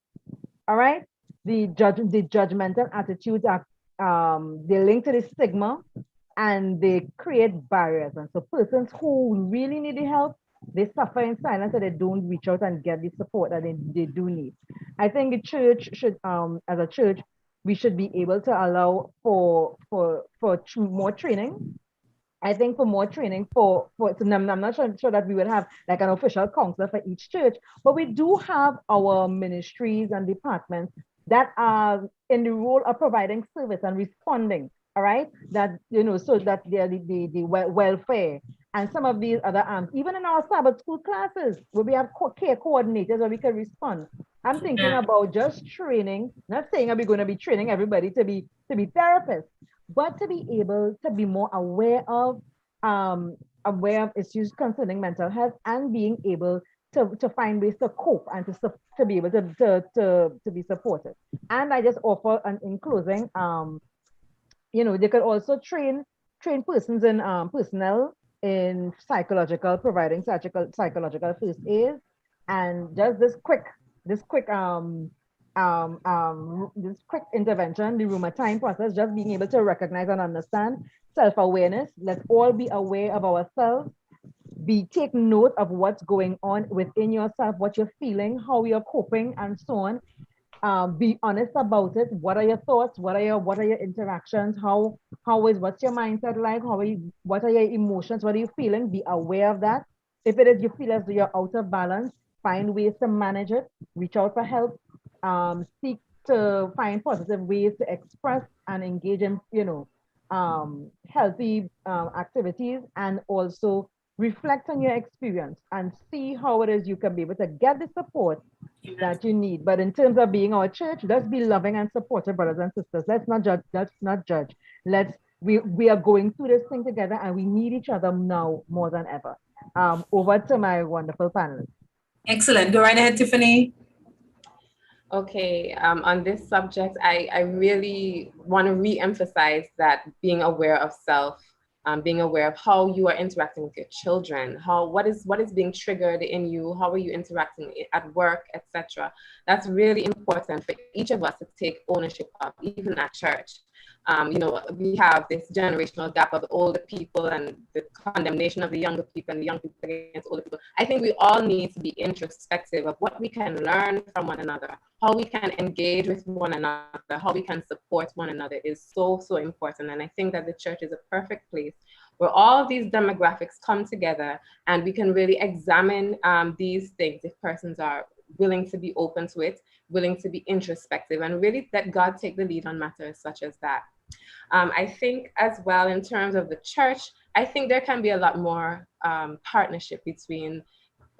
All right. The judgmental attitudes are they link to the stigma, and they create barriers. And so persons who really need the help, they suffer in silence, and they don't reach out and get the support that they do need. I think the church should, as a church, we should be able to allow for more training. I think for more training so I'm not sure that we would have like an official counselor for each church, but we do have our ministries and departments that are in the role of providing service and responding. All right, that, you know, so that they're the welfare and some of these other arms, even in our Sabbath school classes, where we have care coordinators where we can respond. I'm thinking about just training, not saying are we going to be training everybody to be therapists, but to be able to be more aware of issues concerning mental health, and being able to find ways to cope and to be able to be supported. And I just offer, in closing, you know, they could also train persons in personnel in providing psychological first aid, and just this quick intervention, the room of time process, just being able to recognize and understand self-awareness. Let's all be aware of ourselves, take note of what's going on within yourself, what you're feeling, how you're coping, and so on. Be honest about it. What are your thoughts? What are your interactions? What's your mindset like? What are your emotions? What are you feeling? Be aware of that. If it is you feel as though you're out of balance, find ways to manage it. Reach out for help. Seek to find positive ways to express and engage in, healthy activities, and also reflect on your experience and see how it is you can be able to get the support that you need. But in terms of being our church, let's be loving and supportive, brothers and sisters. Let's not judge. We are going through this thing together, and we need each other now more than ever. Over to my wonderful panelists. Excellent. Go right ahead, Tiffany. Okay, on this subject, I really want to re-emphasize that being aware of self, being aware of how you are interacting with your children, what is being triggered in you, how are you interacting at work, etc. That's really important for each of us to take ownership of, even at church. We have this generational gap of older people and the condemnation of the younger people and the young people against older people. I think we all need to be introspective of what we can learn from one another, how we can engage with one another, how we can support one another is so, so important. And I think that the church is a perfect place where all of these demographics come together and we can really examine these things if persons are willing to be open to it, willing to be introspective, and really let God take the lead on matters such as that. I think as well, in terms of the church, I think there can be a lot more partnership between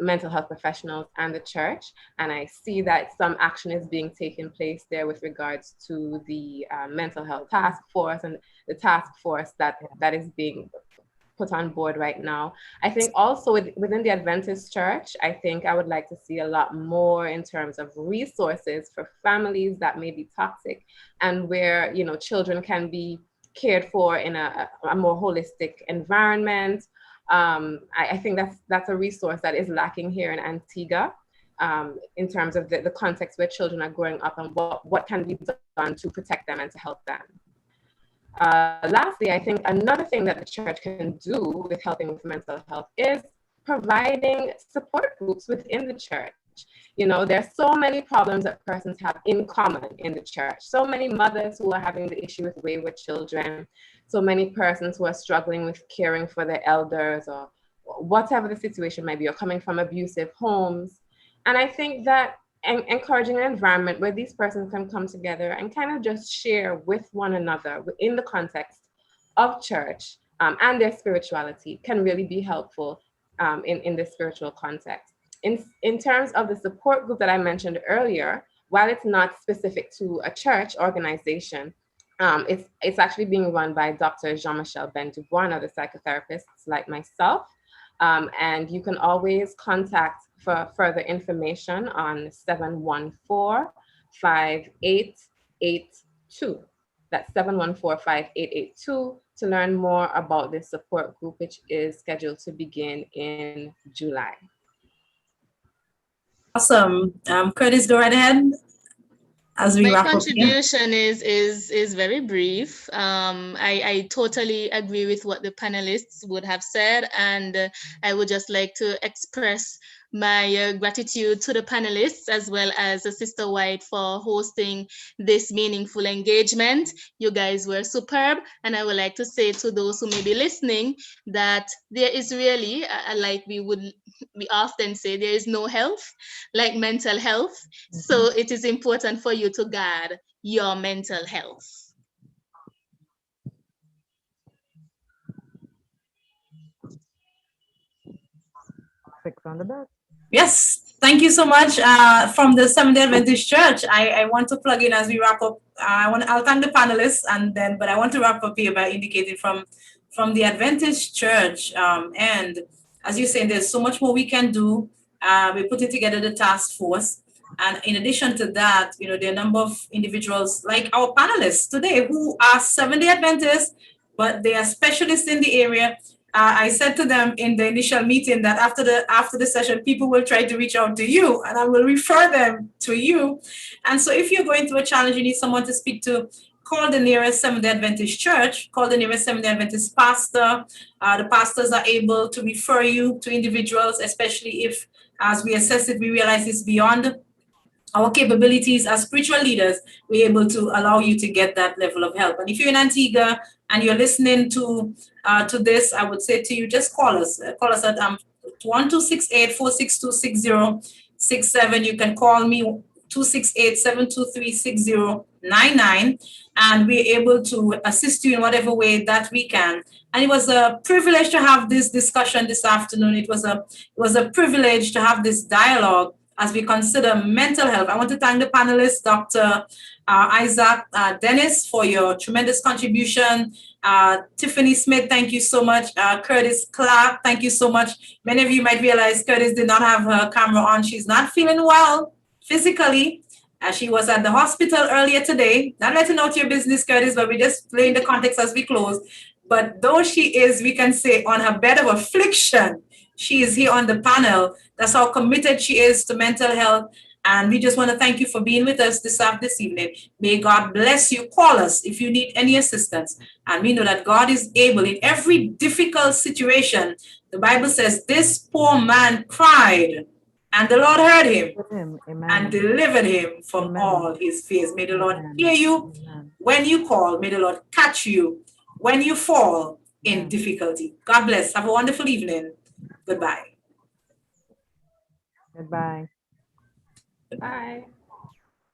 mental health professionals and the church. And I see that some action is being taken place there with regards to the mental health task force and the task force that is being put on board right now. I think also within the Adventist church, I think I would like to see a lot more in terms of resources for families that may be toxic and where, children can be cared for in a more holistic environment. I think that's a resource that is lacking here in Antigua in terms of the context where children are growing up and what can be done to protect them and to help them. Lastly, I think another thing that the church can do with helping with mental health is providing support groups within the church. There's so many problems that persons have in common in the church. So many mothers who are having the issue with wayward children, so many persons who are struggling with caring for their elders or whatever the situation might be, or coming from abusive homes. And I think that encouraging an environment where these persons can come together and kind of just share with one another within the context of church and their spirituality can really be helpful in the spiritual context. In terms of the support group that I mentioned earlier, while it's not specific to a church organization, it's actually being run by Dr. Jean-Michel Ben-Dubois and other psychotherapists like myself. And you can always contact for further information on 714-5882. That's 714-5882 to learn more about this support group, which is scheduled to begin in July. Awesome. Kerdis, go right ahead. As we My contribution is very brief. I totally agree with what the panelists would have said, and I would just like to express my gratitude to the panelists as well as Sister White for hosting this meaningful engagement. You guys were superb, and I would like to say to those who may be listening that there is really, like we often say, there is no health like mental health. Mm-hmm. So it is important for you to guard your mental health. Fix on the back. Yes, thank you so much. From the Seventh-day Adventist Church, I want to plug in as we wrap up. I'll thank the panelists, but I want to wrap up here by indicating from the Adventist Church. And as you're saying, there's so much more we can do. We're putting together the task force. And in addition to that, there are a number of individuals like our panelists today who are Seventh-day Adventists, but they are specialists in the area. I said to them in the initial meeting that after the session, people will try to reach out to you and I will refer them to you. And so if you're going through a challenge, you need someone to speak to, call the nearest Seventh-day Adventist church, call the nearest Seventh-day Adventist pastor. The pastors are able to refer you to individuals, especially if, as we assess it, we realize it's beyond our capabilities as spiritual leaders. We're able to allow you to get that level of help. And if you're in Antigua and you're listening to this, I would say to you, just call us. Call us at 1268-462-6067. You can call me 268-723-6099, and we're able to assist you in whatever way that we can. And it was a privilege to have this discussion this afternoon. It was a privilege to have this dialogue as we consider mental health. I want to thank the panelists, Dr. Isaac Dennis, for your tremendous contribution. Tiffany Smith, thank you so much. Kerdis Clarke, thank you so much. Many of you might realize Kerdis did not have her camera on. She's not feeling well physically. She was at the hospital earlier today. Not letting out your business, Kerdis, but we're just playing the context as we close. But though she is, we can say, on her bed of affliction, she is here on the panel. That's how committed she is to mental health. And we just want to thank you for being with us this evening. May God bless you. Call us if you need any assistance. And we know that God is able in every difficult situation. The Bible says this poor man cried, and the Lord heard him and delivered him from all his fears. May the Lord hear you when you call. May the Lord catch you when you fall in difficulty. God bless. Have a wonderful evening. Goodbye. Goodbye. Bye.